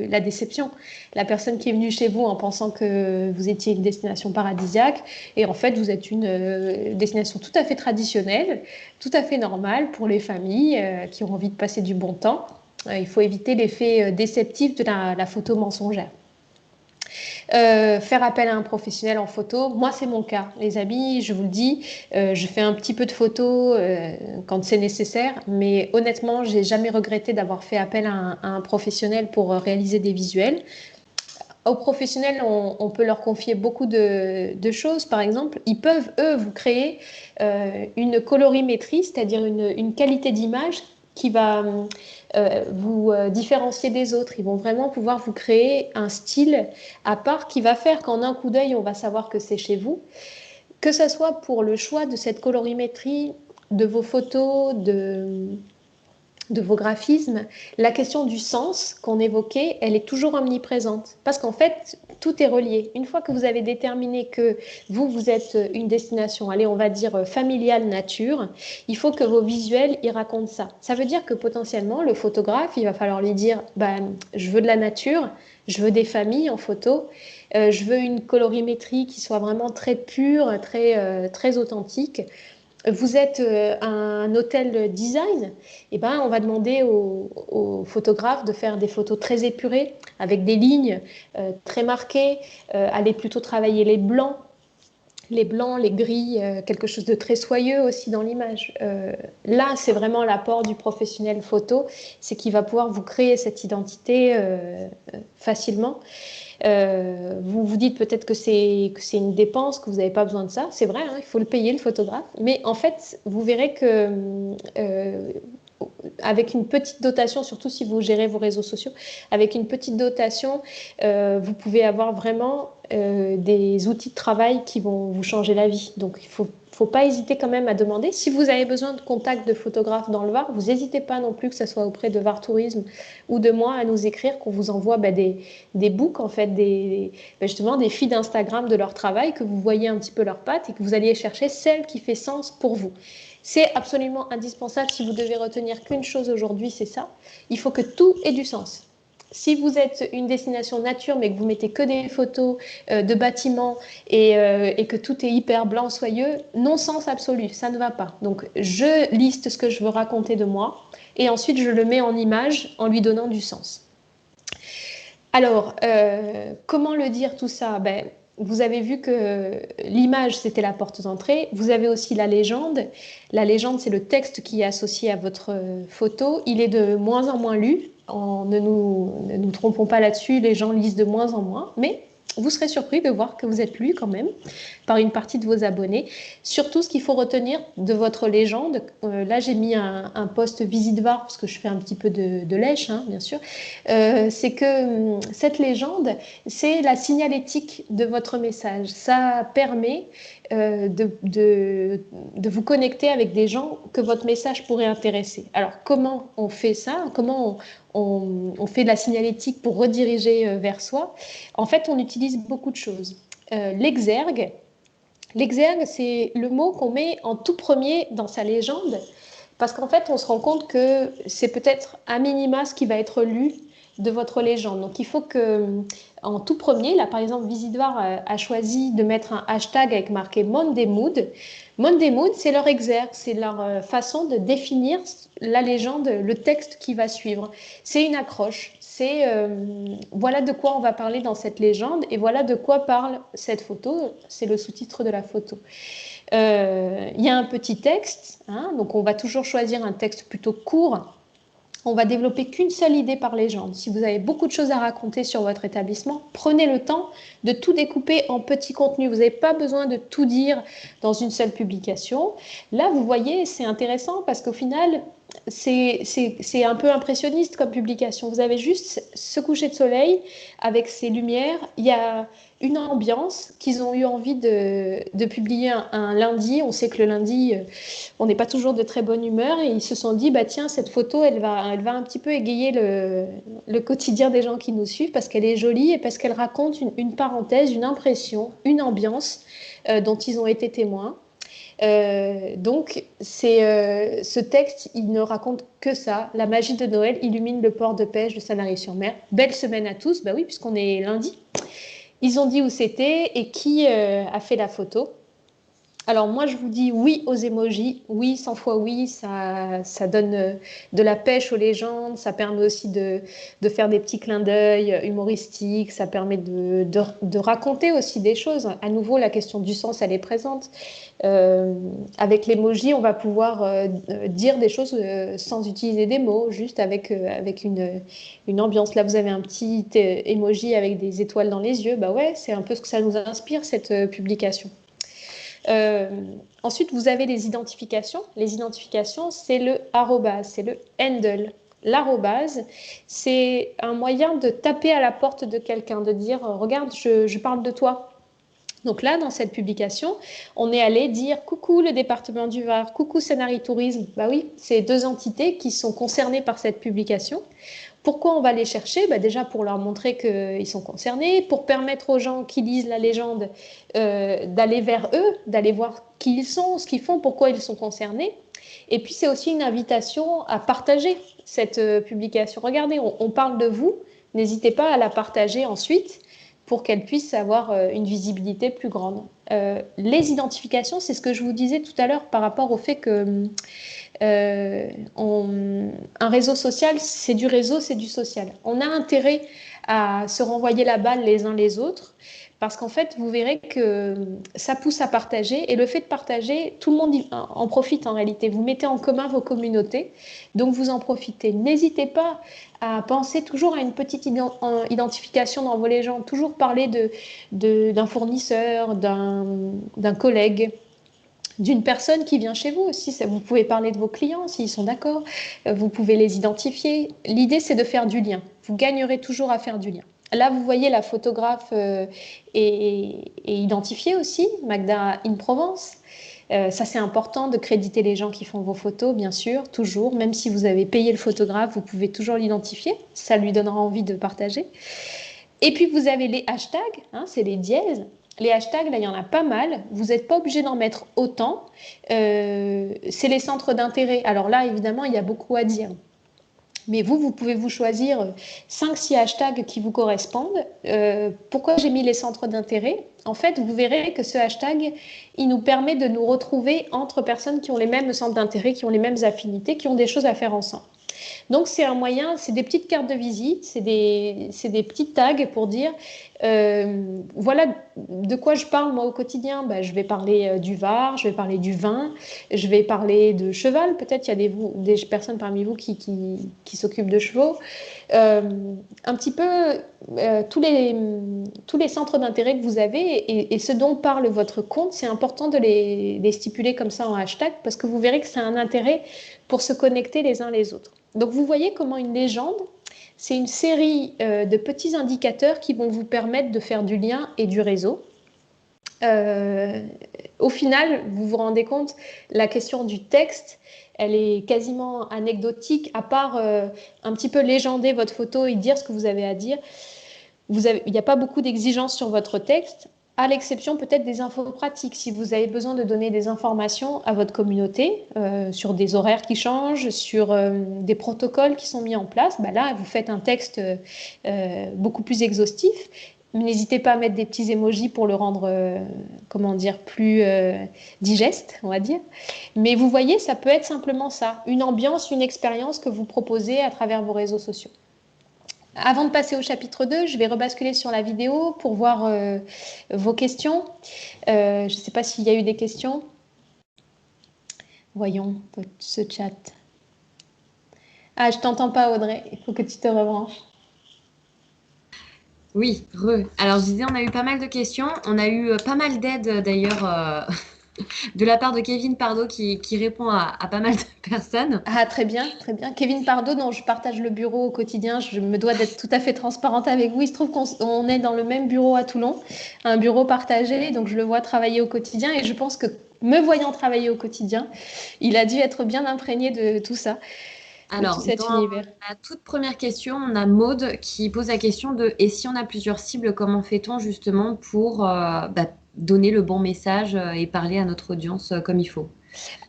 la déception. La personne qui est venue chez vous en pensant que vous étiez une destination paradisiaque et en fait, vous êtes une destination tout à fait traditionnelle, tout à fait normale pour les familles qui ont envie de passer du bon temps. Il faut éviter l'effet déceptif de la photo mensongère. Faire appel à un professionnel en photo, moi c'est mon cas, les amis, je vous le dis, je fais un petit peu de photos quand c'est nécessaire, mais honnêtement, j'ai jamais regretté d'avoir fait appel à un professionnel pour réaliser des visuels. Aux professionnels, on peut leur confier beaucoup de choses. Par exemple, ils peuvent, eux, vous créer une colorimétrie, c'est-à-dire une qualité d'image qui va vous différencier des autres. Ils vont vraiment pouvoir vous créer un style à part qui va faire qu'en un coup d'œil, on va savoir que c'est chez vous. Que ce soit pour le choix de cette colorimétrie, de vos photos, de vos graphismes, la question du sens qu'on évoquait, elle est toujours omniprésente. Parce qu'en fait, tout est relié. Une fois que vous avez déterminé que vous êtes une destination, allez, on va dire familiale nature, il faut que vos visuels y racontent ça. Ça veut dire que potentiellement, le photographe, il va falloir lui dire, je veux de la nature, je veux des familles en photo, je veux une colorimétrie qui soit vraiment très pure, très authentique. Vous êtes un hôtel design, et on va demander aux photographes de faire des photos très épurées, avec des lignes très marquées, aller plutôt travailler les blancs, les gris, quelque chose de très soyeux aussi dans l'image. Là, c'est vraiment l'apport du professionnel photo, c'est qu'il va pouvoir vous créer cette identité facilement. Vous vous dites peut-être que c'est une dépense, que vous n'avez pas besoin de ça. C'est vrai, hein, il faut le payer, le photographe. Mais en fait, vous verrez que avec une petite dotation, surtout si vous gérez vos réseaux sociaux, avec une petite dotation, vous pouvez avoir vraiment des outils de travail qui vont vous changer la vie. Donc, il faut pas hésiter quand même à demander. Si vous avez besoin de contact de photographe dans le Var, vous n'hésitez pas non plus, que ce soit auprès de Var Tourisme ou de moi, à nous écrire, qu'on vous envoie des books, en fait, justement des feeds Instagram de leur travail, que vous voyez un petit peu leurs pattes et que vous alliez chercher celle qui fait sens pour vous. C'est absolument indispensable. Si vous devez retenir qu'une chose aujourd'hui, c'est ça. Il faut que tout ait du sens. Si vous êtes une destination nature, mais que vous mettez que des photos de bâtiments et que tout est hyper blanc, soyeux, non-sens absolu, ça ne va pas. Donc, je liste ce que je veux raconter de moi et ensuite, je le mets en image en lui donnant du sens. Alors, comment le dire tout ça? Vous avez vu que l'image, c'était la porte d'entrée. Vous avez aussi la légende. La légende, c'est le texte qui est associé à votre photo. Il est de moins en moins lu. Ne nous trompons pas là-dessus, les gens lisent de moins en moins. Mais vous serez surpris de voir que vous êtes lu quand même par une partie de vos abonnés. Surtout, ce qu'il faut retenir de votre légende, là j'ai mis un post visite Var parce que je fais un petit peu de lèche, hein, bien sûr, c'est que cette légende, c'est la signalétique de votre message. Ça permet de vous connecter avec des gens que votre message pourrait intéresser. Alors, comment on fait ça? Comment on fait de la signalétique pour rediriger vers soi? En fait, on utilise beaucoup de choses. L'exergue, c'est le mot qu'on met en tout premier dans sa légende, parce qu'en fait, on se rend compte que c'est peut-être à minima ce qui va être lu de votre légende. Donc, il faut que, en tout premier, là, par exemple, Visite Var a choisi de mettre un hashtag avec marqué Monday Mood. Monday Mood, c'est leur exergue, c'est leur façon de définir la légende, le texte qui va suivre. C'est une accroche. C'est voilà de quoi on va parler dans cette légende et voilà de quoi parle cette photo. C'est le sous-titre de la photo. Il y a un petit texte, hein, donc on va toujours choisir un texte plutôt court. On va développer qu'une seule idée par légende. Si vous avez beaucoup de choses à raconter sur votre établissement, prenez le temps de tout découper en petits contenus. Vous n'avez pas besoin de tout dire dans une seule publication. Là, vous voyez, c'est intéressant parce qu'au final, c'est un peu impressionniste comme publication. Vous avez juste ce coucher de soleil avec ses lumières. Il y a une ambiance qu'ils ont eu envie de publier un lundi. On sait que le lundi, on n'est pas toujours de très bonne humeur et ils se sont dit, tiens, cette photo, elle va un petit peu égayer le quotidien des gens qui nous suivent parce qu'elle est jolie et parce qu'elle raconte une parenthèse, une impression, une ambiance dont ils ont été témoins. Donc, ce texte, il ne raconte que ça. La magie de Noël illumine le port de pêche de Sanary-sur-Mer. Belle semaine à tous. Oui, puisqu'on est lundi. Ils ont dit où c'était et qui a fait la photo. Alors moi, je vous dis oui aux emojis. Oui, 100 fois oui, ça donne de la pêche aux légendes. Ça permet aussi de faire des petits clins d'œil humoristiques. Ça permet de raconter aussi des choses. À nouveau, la question du sens, elle est présente. Avec l'emoji, on va pouvoir dire des choses sans utiliser des mots, juste avec une ambiance. Là, vous avez un petit emoji avec des étoiles dans les yeux. Ouais, c'est un peu ce que ça nous inspire, cette publication. Ensuite, vous avez les identifications. Les identifications, c'est le arrobase, c'est le handle. L'arrobase, c'est un moyen de taper à la porte de quelqu'un, de dire « Regarde, je parle de toi ». Donc là, dans cette publication, on est allé dire coucou le département du Var, coucou Scénarii Tourisme. Bah oui, c'est deux entités qui sont concernées par cette publication. Pourquoi on va les chercher? Déjà pour leur montrer qu'ils sont concernés, pour permettre aux gens qui lisent la légende d'aller vers eux, d'aller voir qui ils sont, ce qu'ils font, pourquoi ils sont concernés. Et puis c'est aussi une invitation à partager cette publication. Regardez, on parle de vous, n'hésitez pas à la partager ensuite pour qu'elle puisse avoir une visibilité plus grande. Les identifications, c'est ce que je vous disais tout à l'heure par rapport au fait que un réseau social, c'est du réseau, c'est du social. On a intérêt à se renvoyer la balle les uns les autres parce qu'en fait, vous verrez que ça pousse à partager et le fait de partager, tout le monde en profite en réalité. Vous mettez en commun vos communautés, donc vous en profitez. N'hésitez pas à penser toujours à une petite identification dans vos légendes, toujours parler d'un fournisseur, d'un collègue, d'une personne qui vient chez vous aussi. Vous pouvez parler de vos clients s'ils sont d'accord, vous pouvez les identifier. L'idée, c'est de faire du lien. Vous gagnerez toujours à faire du lien. Là, vous voyez, la photographe est identifiée aussi, Magda in Provence. Ça, c'est important de créditer les gens qui font vos photos, bien sûr, toujours. Même si vous avez payé le photographe, vous pouvez toujours l'identifier. Ça lui donnera envie de partager. Et puis, vous avez les hashtags, c'est les dièses. Les hashtags, là, il y en a pas mal. Vous n'êtes pas obligé d'en mettre autant. C'est les centres d'intérêt. Alors là, évidemment, il y a beaucoup à dire. Mais vous pouvez vous choisir 5-6 hashtags qui vous correspondent. Pourquoi j'ai mis les centres d'intérêt? En fait, vous verrez que ce hashtag, il nous permet de nous retrouver entre personnes qui ont les mêmes centres d'intérêt, qui ont les mêmes affinités, qui ont des choses à faire ensemble. Donc, c'est un moyen, c'est des petites cartes de visite, c'est des petits tags pour dire voilà de quoi je parle moi au quotidien. Je vais parler du Var, je vais parler du vin, je vais parler de cheval. Peut-être il y a des personnes parmi vous qui s'occupent de chevaux. Un petit peu tous les centres d'intérêt que vous avez et ce dont parle votre compte, c'est important de les stipuler comme ça en hashtag parce que vous verrez que c'est un intérêt pour se connecter les uns les autres. Donc vous voyez comment une légende, c'est une série de petits indicateurs qui vont vous permettre de faire du lien et du réseau. Au final, vous vous rendez compte, la question du texte, elle est quasiment anecdotique, à part un petit peu légender votre photo et dire ce que vous avez à dire. Il n'y a pas beaucoup d'exigences sur votre texte, à l'exception peut-être des infos pratiques. Si vous avez besoin de donner des informations à votre communauté sur des horaires qui changent, sur des protocoles qui sont mis en place, là, vous faites un texte beaucoup plus exhaustif. N'hésitez pas à mettre des petits emojis pour le rendre, plus digeste, on va dire. Mais vous voyez, ça peut être simplement ça, une ambiance, une expérience que vous proposez à travers vos réseaux sociaux. Avant de passer au chapitre 2, je vais rebasculer sur la vidéo pour voir vos questions. Je ne sais pas s'il y a eu des questions. Voyons ce chat. Ah, je ne t'entends pas, Audrey. Il faut que tu te rebranches. Oui, Alors, je disais, on a eu pas mal de questions. On a eu pas mal d'aide, d'ailleurs, de la part de Kevin Pardo qui répond à pas mal de personnes. Ah, très bien, très bien. Kevin Pardo, dont je partage le bureau au quotidien, je me dois d'être tout à fait transparente avec vous. Il se trouve qu'on est dans le même bureau à Toulon, un bureau partagé, donc je le vois travailler au quotidien et je pense que me voyant travailler au quotidien, il a dû être bien imprégné de tout ça. Alors, dans la toute première question, on a Maude qui pose la question de « Et si on a plusieurs cibles, comment fait-on justement pour donner le bon message et parler à notre audience comme il faut ?»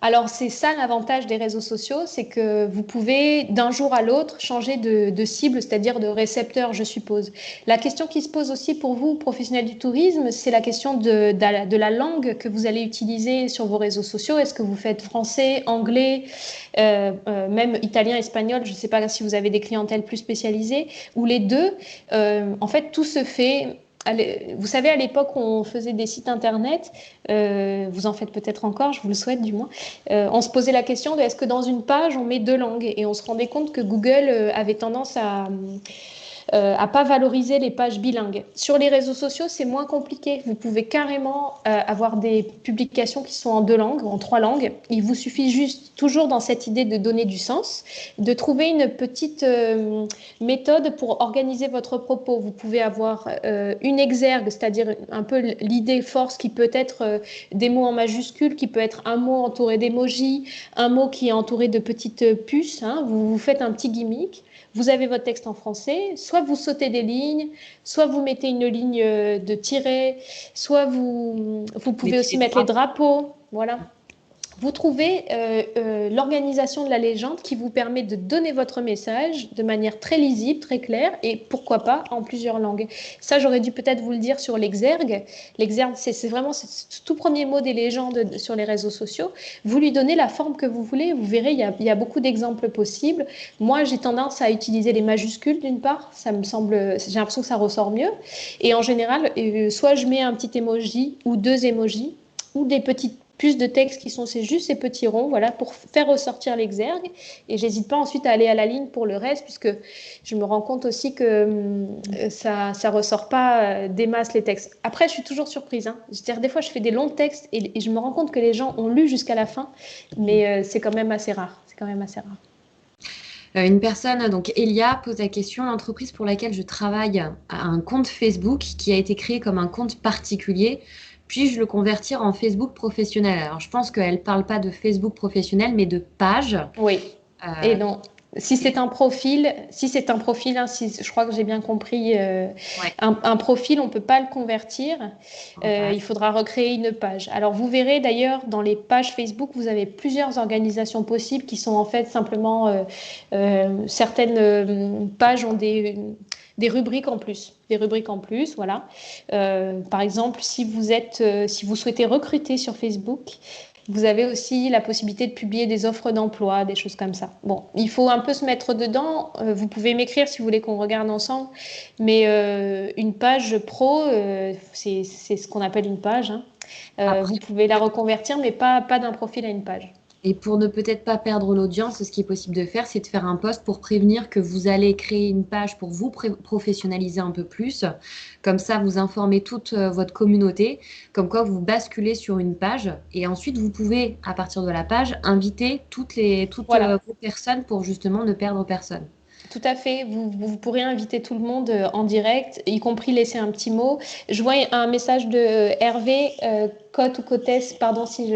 Alors, c'est ça l'avantage des réseaux sociaux, c'est que vous pouvez d'un jour à l'autre changer de cible, c'est-à-dire de récepteur, je suppose. La question qui se pose aussi pour vous, professionnels du tourisme, c'est la question de la langue que vous allez utiliser sur vos réseaux sociaux. Est-ce que vous faites français, anglais, même italien, espagnol? Je ne sais pas si vous avez des clientèles plus spécialisées, ou les deux. En fait, tout se fait... Vous savez, à l'époque où on faisait des sites internet, vous en faites peut-être encore, je vous le souhaite du moins, on se posait la question de est-ce que dans une page on met deux langues? Et on se rendait compte que Google avait tendance à pas valoriser les pages bilingues. Sur les réseaux sociaux, c'est moins compliqué. Vous pouvez carrément avoir des publications qui sont en 2 langues, en 3 langues. Il vous suffit juste, toujours dans cette idée de donner du sens, de trouver une petite méthode pour organiser votre propos. Vous pouvez avoir une exergue, c'est-à-dire un peu l'idée force qui peut être des mots en majuscules, qui peut être un mot entouré d'émojis, un mot qui est entouré de petites puces. Hein. Vous faites un petit gimmick. Vous avez votre texte en français, soit vous sautez des lignes, soit vous mettez une ligne de tiret, soit vous pouvez aussi mettre les drapeaux. Voilà. Vous trouvez l'organisation de la légende qui vous permet de donner votre message de manière très lisible, très claire et pourquoi pas en plusieurs langues. Ça, j'aurais dû peut-être vous le dire sur l'exergue. L'exergue, c'est vraiment ce tout premier mot des légendes sur les réseaux sociaux. Vous lui donnez la forme que vous voulez. Vous verrez, il y a beaucoup d'exemples possibles. Moi, j'ai tendance à utiliser les majuscules d'une part. Ça me semble, j'ai l'impression que ça ressort mieux. Et en général, soit je mets un petit emoji ou 2 emojis ou des petites plus de texte qui sont juste ces petits ronds, voilà, pour faire ressortir l'exergue. Et j'hésite pas ensuite à aller à la ligne pour le reste, puisque je me rends compte aussi que ça ressort pas des masses les textes. Après, je suis toujours surprise. Hein. C'est-à-dire, des fois, je fais des longs textes et je me rends compte que les gens ont lu jusqu'à la fin, mais c'est quand même assez rare. C'est quand même assez rare. Une personne, donc Elia, pose la question, l'entreprise pour laquelle je travaille a un compte Facebook qui a été créé comme un compte particulier. Puis-je le convertir en Facebook professionnel? Alors, je pense qu'elle ne parle pas de Facebook professionnel, mais de page. Oui. Et non. Si c'est un profil, hein, je crois que j'ai bien compris, un profil, on ne peut pas le convertir. Il faudra recréer une page. Alors, vous verrez d'ailleurs, dans les pages Facebook, vous avez plusieurs organisations possibles qui sont en fait simplement certaines pages ont des rubriques en plus. Des rubriques en plus, voilà. Par exemple, si vous souhaitez recruter sur Facebook, vous avez aussi la possibilité de publier des offres d'emploi, des choses comme ça. Bon, il faut un peu se mettre dedans. Vous pouvez m'écrire si vous voulez qu'on regarde ensemble. Mais une page pro, c'est ce qu'on appelle une page. Hein. Vous pouvez la reconvertir, mais pas d'un profil à une page. Et pour ne peut-être pas perdre l'audience, ce qui est possible de faire, c'est de faire un post pour prévenir que vous allez créer une page pour vous professionnaliser un peu plus. Comme ça, vous informez toute votre communauté, comme quoi vous basculez sur une page. Et ensuite, vous pouvez, à partir de la page, inviter toutes Voilà. vos personnes pour justement ne perdre personne. Tout à fait. Vous pourrez inviter tout le monde en direct, y compris laisser un petit mot. Je vois un message de Hervé, Cote ou Cotès, pardon si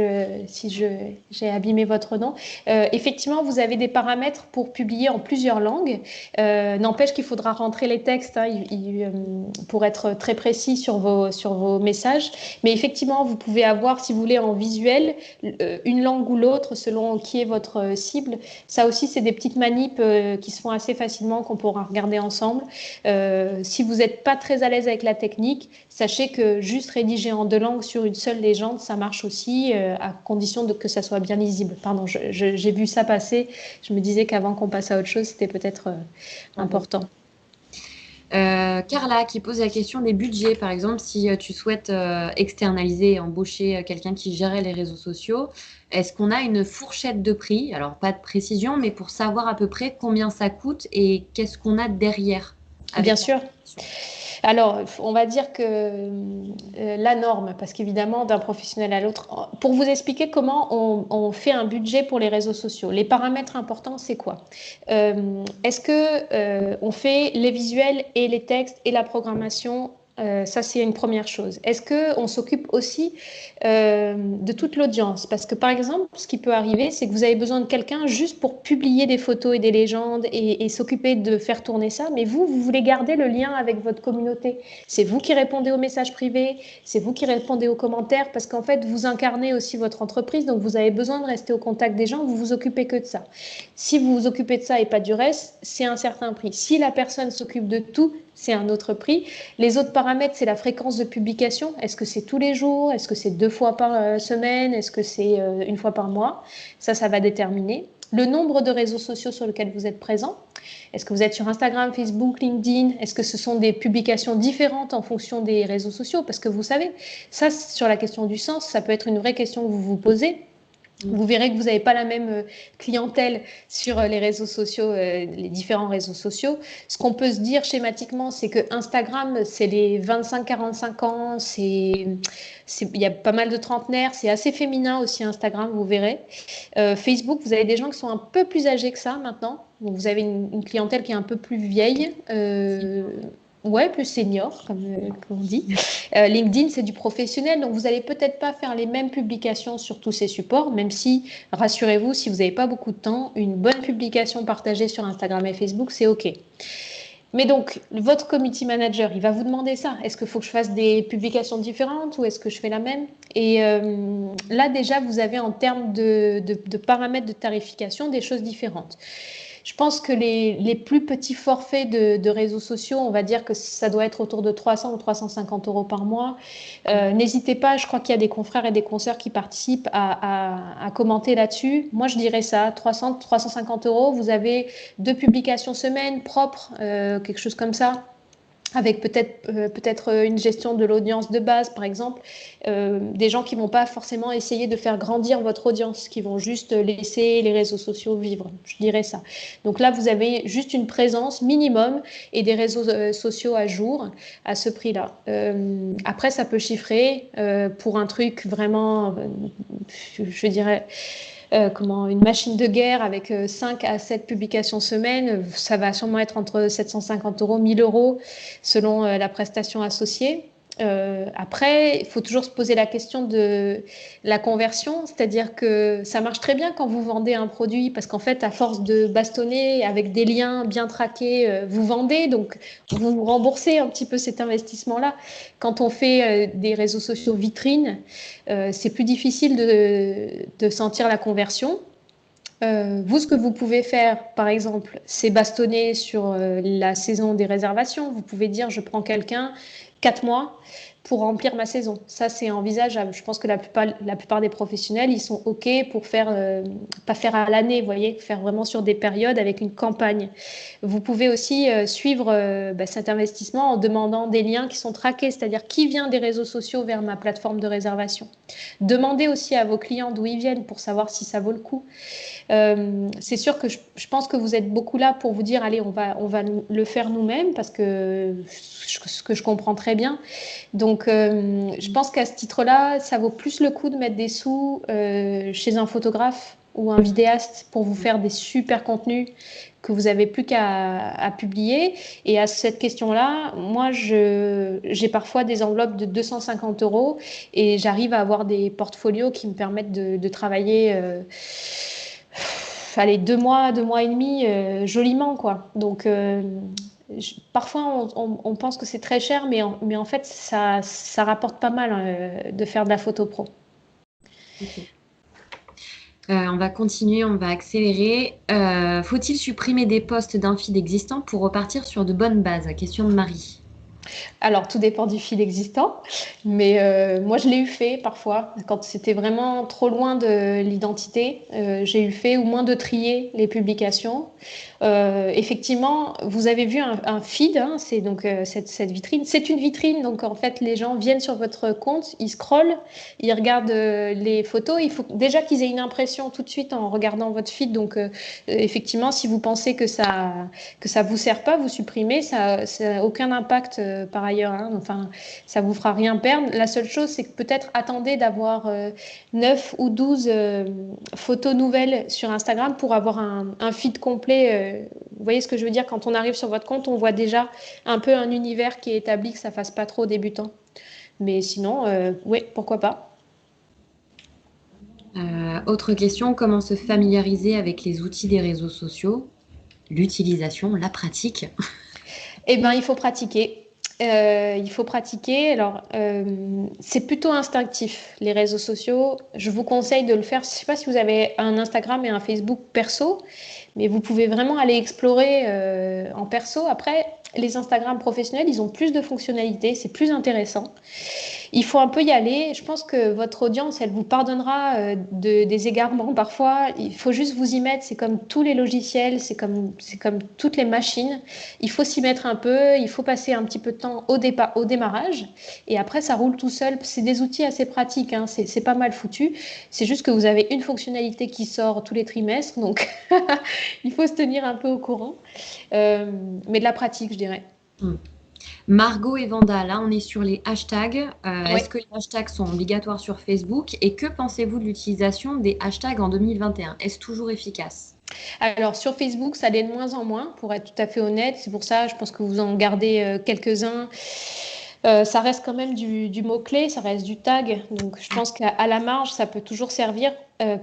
j'ai abîmé votre nom. Effectivement, vous avez des paramètres pour publier en plusieurs langues. N'empêche qu'il faudra rentrer les textes hein, pour être très précis sur vos messages. Mais effectivement, vous pouvez avoir, si vous voulez, en visuel, une langue ou l'autre selon qui est votre cible. Ça aussi, c'est des petites manips qui se font assez facilement, qu'on pourra regarder ensemble. Si vous n'êtes pas très à l'aise avec la technique, sachez que juste rédiger en 2 langues sur une seule légende, ça marche aussi, à condition que ça soit bien lisible. Pardon, j'ai vu ça passer. Je me disais qu'avant qu'on passe à autre chose, c'était peut-être important. Carla qui pose la question des budgets. Par exemple, si tu souhaites externaliser et embaucher quelqu'un qui gérait les réseaux sociaux, est-ce qu'on a une fourchette de prix? Alors, pas de précision, mais pour savoir à peu près combien ça coûte et qu'est-ce qu'on a derrière? Bien sûr. Alors, on va dire que la norme, parce qu'évidemment, d'un professionnel à l'autre, pour vous expliquer comment on fait un budget pour les réseaux sociaux, les paramètres importants, c'est quoi? Est-ce que on fait les visuels et les textes et la programmation? Ça, c'est une première chose. Est-ce qu'on s'occupe aussi de toute l'audience? Parce que, par exemple, ce qui peut arriver, c'est que vous avez besoin de quelqu'un juste pour publier des photos et des légendes et s'occuper de faire tourner ça, mais vous voulez garder le lien avec votre communauté. C'est vous qui répondez aux messages privés, c'est vous qui répondez aux commentaires, parce qu'en fait, vous incarnez aussi votre entreprise, donc vous avez besoin de rester au contact des gens, vous vous occupez que de ça. Si vous vous occupez de ça et pas du reste, c'est un certain prix. Si la personne s'occupe de tout, c'est un autre prix. Les autres paramètres, c'est la fréquence de publication. Est-ce que c'est tous les jours? Est-ce que c'est 2 fois par semaine? Est-ce que c'est 1 fois par mois? Ça va déterminer. Le nombre de réseaux sociaux sur lesquels vous êtes présent. Est-ce que vous êtes sur Instagram, Facebook, LinkedIn? Est-ce que ce sont des publications différentes en fonction des réseaux sociaux? Parce que vous savez, ça, sur la question du sens, ça peut être une vraie question que vous vous posez. Vous verrez que vous n'avez pas la même clientèle sur les réseaux sociaux, les différents réseaux sociaux. Ce qu'on peut se dire schématiquement, c'est que Instagram, c'est les 25-45 ans, il y a pas mal de trentenaires, c'est assez féminin aussi Instagram, vous verrez. Facebook, vous avez des gens qui sont un peu plus âgés que ça maintenant. Donc vous avez une clientèle qui est un peu plus vieille. Ouais, plus senior, comme on dit. LinkedIn, c'est du professionnel, donc vous n'allez peut-être pas faire les mêmes publications sur tous ces supports, même si, rassurez-vous, si vous n'avez pas beaucoup de temps, une bonne publication partagée sur Instagram et Facebook, c'est OK. Mais donc, votre community manager, il va vous demander ça. Est-ce qu'il faut que je fasse des publications différentes ou est-ce que je fais la même? Et là, déjà, vous avez en termes de paramètres de tarification des choses différentes. Je pense que les plus petits forfaits de réseaux sociaux, on va dire que ça doit être autour de 300 ou 350 euros par mois. N'hésitez pas, je crois qu'il y a des confrères et des consoeurs qui participent à commenter là-dessus. Moi, je dirais ça, 300, 350 euros. Vous avez 2 publications semaine propres, quelque chose comme ça, avec peut-être une gestion de l'audience de base, par exemple, des gens qui ne vont pas forcément essayer de faire grandir votre audience, qui vont juste laisser les réseaux sociaux vivre, je dirais ça. Donc là, vous avez juste une présence minimum et des réseaux sociaux à jour à ce prix-là. Après, ça peut chiffrer pour un truc vraiment, je dirais... une machine de guerre avec 5 à 7 publications semaine, ça va sûrement être entre 750 euros, 1000 euros selon la prestation associée. Après, il faut toujours se poser la question de la conversion, c'est-à-dire que ça marche très bien quand vous vendez un produit parce qu'en fait, à force de bastonner avec des liens bien traqués, vous vendez, donc vous remboursez un petit peu cet investissement-là. Quand on fait des réseaux sociaux vitrines, c'est plus difficile de sentir la conversion. Vous, ce que vous pouvez faire, par exemple, c'est bastonner sur la saison des réservations. Vous pouvez dire, je prends quelqu'un 4 mois pour remplir ma saison. Ça, c'est envisageable. Je pense que la plupart des professionnels, ils sont OK pour faire, pas faire à l'année, vous voyez, faire vraiment sur des périodes avec une campagne. Vous pouvez aussi suivre cet investissement en demandant des liens qui sont traqués, c'est-à-dire qui vient des réseaux sociaux vers ma plateforme de réservation. Demandez aussi à vos clients d'où ils viennent pour savoir si ça vaut le coup. C'est sûr que je pense que vous êtes beaucoup là pour vous dire allez, on va le faire nous-mêmes parce que ce que je comprends très bien. Donc, je pense qu'à ce titre-là, ça vaut plus le coup de mettre des sous chez un photographe ou un vidéaste pour vous faire des super contenus que vous n'avez plus qu'à publier. Et à cette question-là, moi, j'ai parfois des enveloppes de 250 euros et j'arrive à avoir des portfolios qui me permettent de travailler... allez, 2 mois et demi, joliment, quoi. Donc, parfois, on pense que c'est très cher, mais en fait, ça rapporte pas mal de faire de la photo pro. Okay. On va continuer, on va accélérer. Faut-il supprimer des postes d'un feed existant pour repartir sur de bonnes bases? Question de Marie. Alors, tout dépend du fil existant, mais moi, je l'ai eu fait parfois, quand c'était vraiment trop loin de l'identité. J'ai eu fait, ou moins de trier les publications. Effectivement, vous avez vu un feed, hein, c'est donc cette vitrine. C'est une vitrine, donc en fait, les gens viennent sur votre compte, ils scrollent, ils regardent les photos. Il faut déjà qu'ils aient une impression tout de suite en regardant votre feed. Donc, effectivement, si vous pensez que ça vous sert pas, vous supprimez, ça n'a aucun impact par ailleurs. Hein. Enfin, ça vous fera rien perdre. La seule chose, c'est que peut-être attendez d'avoir 9 ou 12 photos nouvelles sur Instagram pour avoir un feed complet. Vous voyez ce que je veux dire? Quand on arrive sur votre compte, on voit déjà un peu un univers qui est établi, que ça fasse pas trop débutant. Mais sinon, oui, pourquoi pas. Autre question, comment se familiariser avec les outils des réseaux sociaux? L'utilisation, la pratique. Eh bien, il faut pratiquer. Il faut pratiquer. Alors, c'est plutôt instinctif, les réseaux sociaux. Je vous conseille de le faire. Je ne sais pas si vous avez un Instagram et un Facebook perso, mais vous pouvez vraiment aller explorer en perso. Après, les Instagram professionnels, ils ont plus de fonctionnalités, c'est plus intéressant. Il faut un peu y aller. Je pense que votre audience, elle vous pardonnera des égarements parfois. Il faut juste vous y mettre. C'est comme tous les logiciels, c'est comme toutes les machines. Il faut s'y mettre un peu. Il faut passer un petit peu de temps au démarrage. Et après, ça roule tout seul. C'est des outils assez pratiques, hein. C'est pas mal foutu. C'est juste que vous avez une fonctionnalité qui sort tous les trimestres. Donc, il faut se tenir un peu au courant. Mais de la pratique, je dirais. Margot et Vanda, là on est sur les hashtags. Ouais. Est-ce que les hashtags sont obligatoires sur Facebook? Et que pensez-vous de l'utilisation des hashtags en 2021? Est-ce toujours efficace? Alors sur Facebook, ça l'est de moins en moins, pour être tout à fait honnête. C'est pour ça, je pense que vous en gardez quelques-uns. Ça reste quand même du mot-clé, ça reste du tag. Donc je pense qu'à la marge, ça peut toujours servir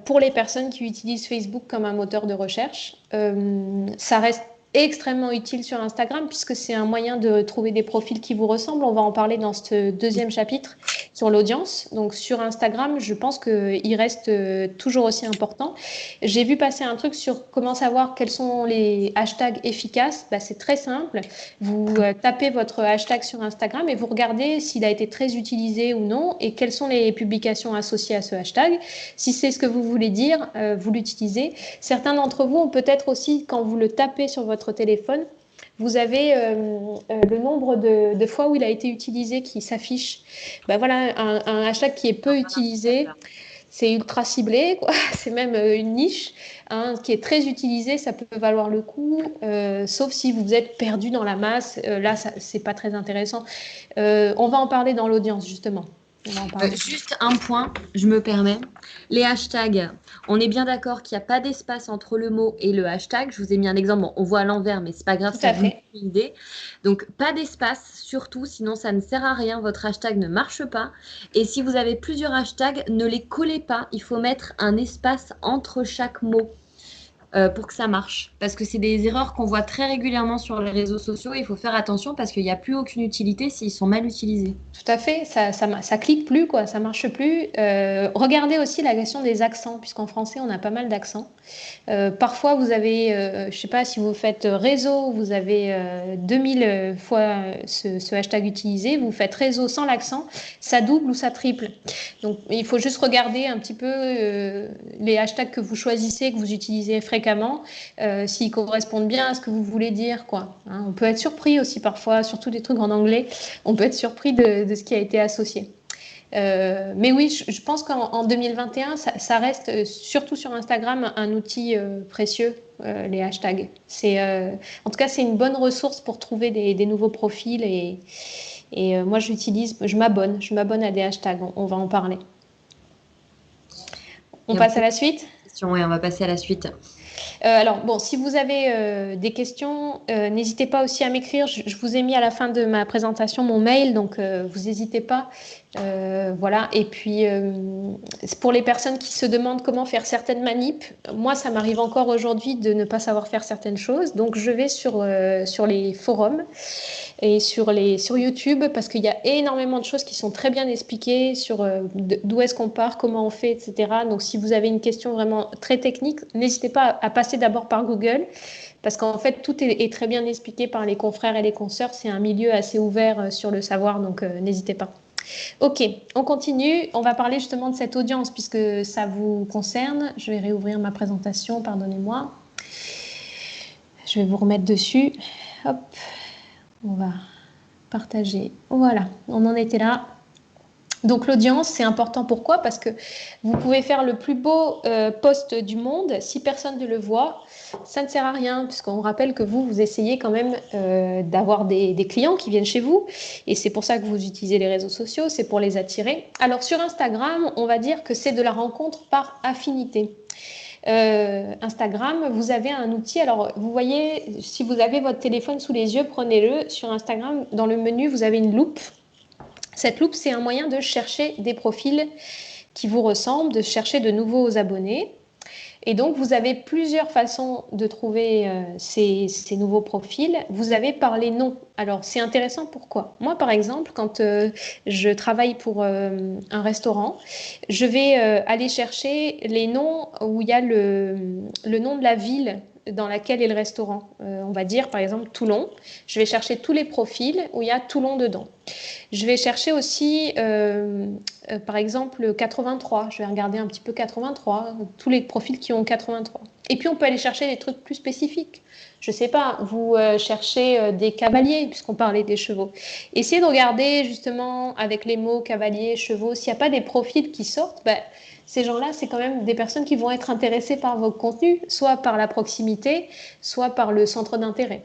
pour les personnes qui utilisent Facebook comme un moteur de recherche. Ça reste extrêmement utile sur Instagram puisque c'est un moyen de trouver des profils qui vous ressemblent. On va en parler dans ce deuxième chapitre sur l'audience. Donc sur Instagram, je pense qu'il reste toujours aussi important. J'ai vu passer un truc sur comment savoir quels sont les hashtags efficaces. Bah, c'est très simple. Vous tapez votre hashtag sur Instagram et vous regardez s'il a été très utilisé ou non et quelles sont les publications associées à ce hashtag. Si c'est ce que vous voulez dire, vous l'utilisez. Certains d'entre vous ont peut-être aussi, quand vous le tapez sur votre téléphone, vous avez le nombre de fois où il a été utilisé qui s'affiche. Ben voilà, un hashtag qui est peu utilisé, c'est ultra ciblé, quoi. C'est même une niche. Qui est très utilisé, ça peut valoir le coup, sauf si vous êtes perdu dans la masse. Là, c'est pas très intéressant. On va en parler dans l'audience, justement. Juste un point, je me permets. Les hashtags, on est bien d'accord qu'il n'y a pas d'espace entre le mot et le hashtag. Je vous ai mis un exemple, bon, on voit à l'envers, mais c'est pas grave, ça vous donne une idée. Donc, pas d'espace, surtout, sinon ça ne sert à rien, votre hashtag ne marche pas. Et si vous avez plusieurs hashtags, ne les collez pas. Il faut mettre un espace entre chaque mot. Pour que ça marche. Parce que c'est des erreurs qu'on voit très régulièrement sur les réseaux sociaux. Il faut faire attention parce qu'il n'y a plus aucune utilité s'ils sont mal utilisés. Tout à fait, ça clique plus, quoi, ça marche plus. Regardez aussi la question des accents, puisqu'en français, on a pas mal d'accents. Parfois, vous avez, je sais pas, si vous faites réseau, vous avez 2000 fois ce hashtag utilisé, vous faites réseau sans l'accent, ça double ou ça triple. Donc, il faut juste regarder un petit peu les hashtags que vous choisissez, que vous utilisez fréquemment, s'ils correspondent bien à ce que vous voulez dire, quoi. On peut être surpris aussi parfois, surtout des trucs en anglais, on peut être surpris de ce qui a été associé. Mais oui, je pense qu'en 2021, ça reste, surtout sur Instagram, un outil précieux, les hashtags. En tout cas, c'est une bonne ressource pour trouver des nouveaux profils. Et moi, je m'abonne à des hashtags. On va en parler. On passe à la suite? Oui, on va passer à la suite. Alors, bon, si vous avez des questions, n'hésitez pas aussi à m'écrire. Je vous ai mis à la fin de ma présentation mon mail, donc vous n'hésitez pas. Voilà. Et puis, pour les personnes qui se demandent comment faire certaines manips, moi, ça m'arrive encore aujourd'hui de ne pas savoir faire certaines choses. Donc, je vais sur les forums et sur YouTube parce qu'il y a énormément de choses qui sont très bien expliquées sur d'où est-ce qu'on part, comment on fait, etc. Donc, si vous avez une question vraiment très technique, n'hésitez pas à passer d'abord par Google parce qu'en fait, tout est très bien expliqué par les confrères et les consoeurs. C'est un milieu assez ouvert sur le savoir, donc n'hésitez pas. Ok, on continue. On va parler justement de cette audience puisque ça vous concerne. Je vais réouvrir ma présentation, pardonnez-moi. Je vais vous remettre dessus. Hop. On va partager. Voilà, on en était là. Donc l'audience, c'est important. Pourquoi? Parce que vous pouvez faire le plus beau post du monde. Si personne ne le voit, ça ne sert à rien, puisqu'on rappelle que vous essayez quand même d'avoir des clients qui viennent chez vous. Et c'est pour ça que vous utilisez les réseaux sociaux, c'est pour les attirer. Alors sur Instagram, on va dire que c'est de la rencontre par affinité. Instagram, vous avez un outil. Alors, vous voyez, si vous avez votre téléphone sous les yeux, prenez-le. Sur Instagram, dans le menu, vous avez une loupe. Cette loupe, c'est un moyen de chercher des profils qui vous ressemblent, de chercher de nouveaux abonnés. Et donc, vous avez plusieurs façons de trouver ces nouveaux profils. Vous avez par les noms. Alors, c'est intéressant, pourquoi? Moi, par exemple, quand je travaille pour un restaurant, je vais aller chercher les noms où il y a le nom de la ville dans laquelle est le restaurant. On va dire par exemple Toulon. Je vais chercher tous les profils où il y a Toulon dedans. Je vais chercher aussi par exemple 83. Je vais regarder un petit peu 83, tous les profils qui ont 83. Et puis on peut aller chercher des trucs plus spécifiques. Je sais pas, vous cherchez des cavaliers, puisqu'on parlait des chevaux. Essayez de regarder justement avec les mots cavalier, chevaux, s'il n'y a pas des profils qui sortent, ces gens-là, c'est quand même des personnes qui vont être intéressées par vos contenus, soit par la proximité, soit par le centre d'intérêt.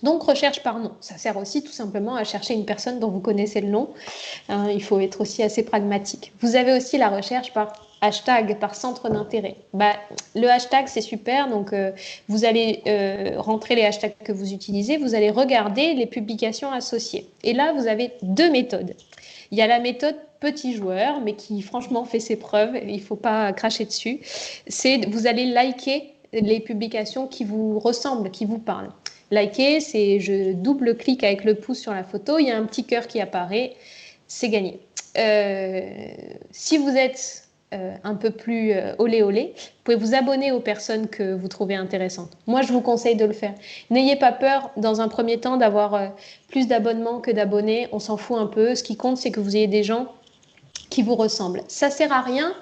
Donc, recherche par nom. Ça sert aussi tout simplement à chercher une personne dont vous connaissez le nom. Il faut être aussi assez pragmatique. Vous avez aussi la recherche par hashtag, par centre d'intérêt. Le hashtag, c'est super. Donc, vous allez rentrer les hashtags que vous utilisez. Vous allez regarder les publications associées. Et là, vous avez deux méthodes. Il y a la méthode petit joueur, mais qui franchement fait ses preuves. Il ne faut pas cracher dessus. C'est vous allez liker les publications qui vous ressemblent, qui vous parlent. Liker, c'est je double-clique avec le pouce sur la photo, il y a un petit cœur qui apparaît, c'est gagné. Si vous êtes un peu plus olé olé, vous pouvez vous abonner aux personnes que vous trouvez intéressantes. Moi, je vous conseille de le faire. N'ayez pas peur, dans un premier temps, d'avoir plus d'abonnements que d'abonnés. On s'en fout un peu. Ce qui compte, c'est que vous ayez des gens qui vous ressemblent. Ça ne sert à rien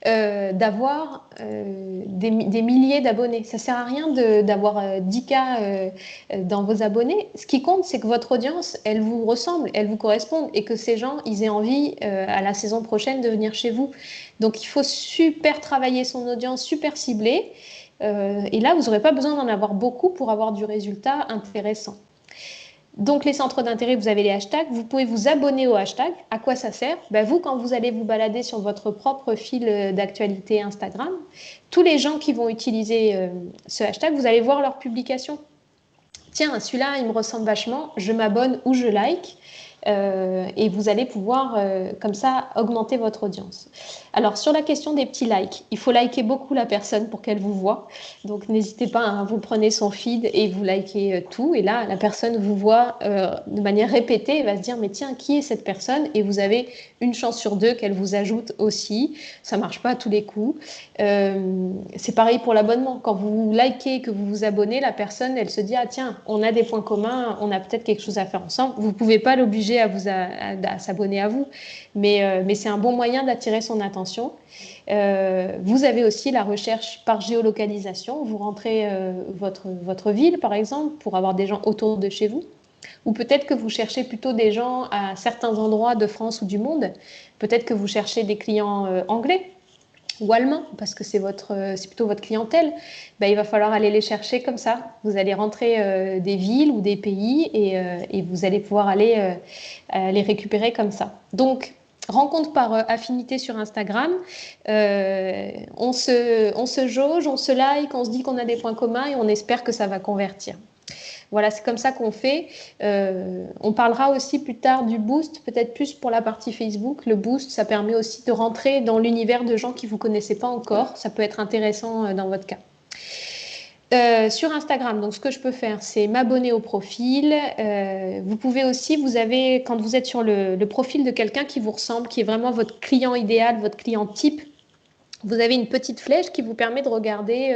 d'avoir des milliers d'abonnés. Ça ne sert à rien d'avoir 10K dans vos abonnés. Ce qui compte, c'est que votre audience, elle vous ressemble, elle vous correspond et que ces gens, ils aient envie à la saison prochaine de venir chez vous. Donc, il faut super travailler son audience, super cibler. Et là, vous n'aurez pas besoin d'en avoir beaucoup pour avoir du résultat intéressant. Donc, les centres d'intérêt, vous avez les hashtags. Vous pouvez vous abonner aux hashtags. À quoi ça sert? Vous, quand vous allez vous balader sur votre propre fil d'actualité Instagram, tous les gens qui vont utiliser ce hashtag, vous allez voir leurs publications. Tiens, celui-là, il me ressemble vachement. Je m'abonne ou je like. Et vous allez pouvoir, comme ça, augmenter votre audience. Alors, sur la question des petits likes, il faut liker beaucoup la personne pour qu'elle vous voie. Donc, n'hésitez pas, hein, vous prenez son feed et vous likez tout. Et là, la personne vous voit de manière répétée et va se dire, mais tiens, qui est cette personne? Et vous avez une chance sur deux qu'elle vous ajoute aussi. Ça ne marche pas à tous les coups. C'est pareil pour l'abonnement. Quand vous likez, que vous vous abonnez, la personne, elle se dit, ah tiens, on a des points communs, on a peut-être quelque chose à faire ensemble. Vous ne pouvez pas l'obliger à s'abonner à vous, mais c'est un bon moyen d'attirer son attention. Vous avez aussi la recherche par géolocalisation. Vous rentrez votre ville, par exemple, pour avoir des gens autour de chez vous. Ou peut-être que vous cherchez plutôt des gens à certains endroits de France ou du monde. Peut-être que vous cherchez des clients anglais ou allemands, parce que c'est plutôt votre clientèle. Il va falloir aller les chercher comme ça. Vous allez rentrer des villes ou des pays et vous allez pouvoir aller les récupérer comme ça. Donc, rencontre par affinité sur Instagram. On se jauge, on se like, on se dit qu'on a des points communs et on espère que ça va convertir. Voilà, c'est comme ça qu'on fait. On parlera aussi plus tard du boost, peut-être plus pour la partie Facebook. Le boost, ça permet aussi de rentrer dans l'univers de gens qui ne vous connaissez pas encore. Ça peut être intéressant dans votre cas. Sur Instagram, donc ce que je peux faire, c'est m'abonner au profil. Vous pouvez aussi, quand vous êtes sur le profil de quelqu'un qui vous ressemble, qui est vraiment votre client idéal, votre client type, vous avez une petite flèche qui vous permet de regarder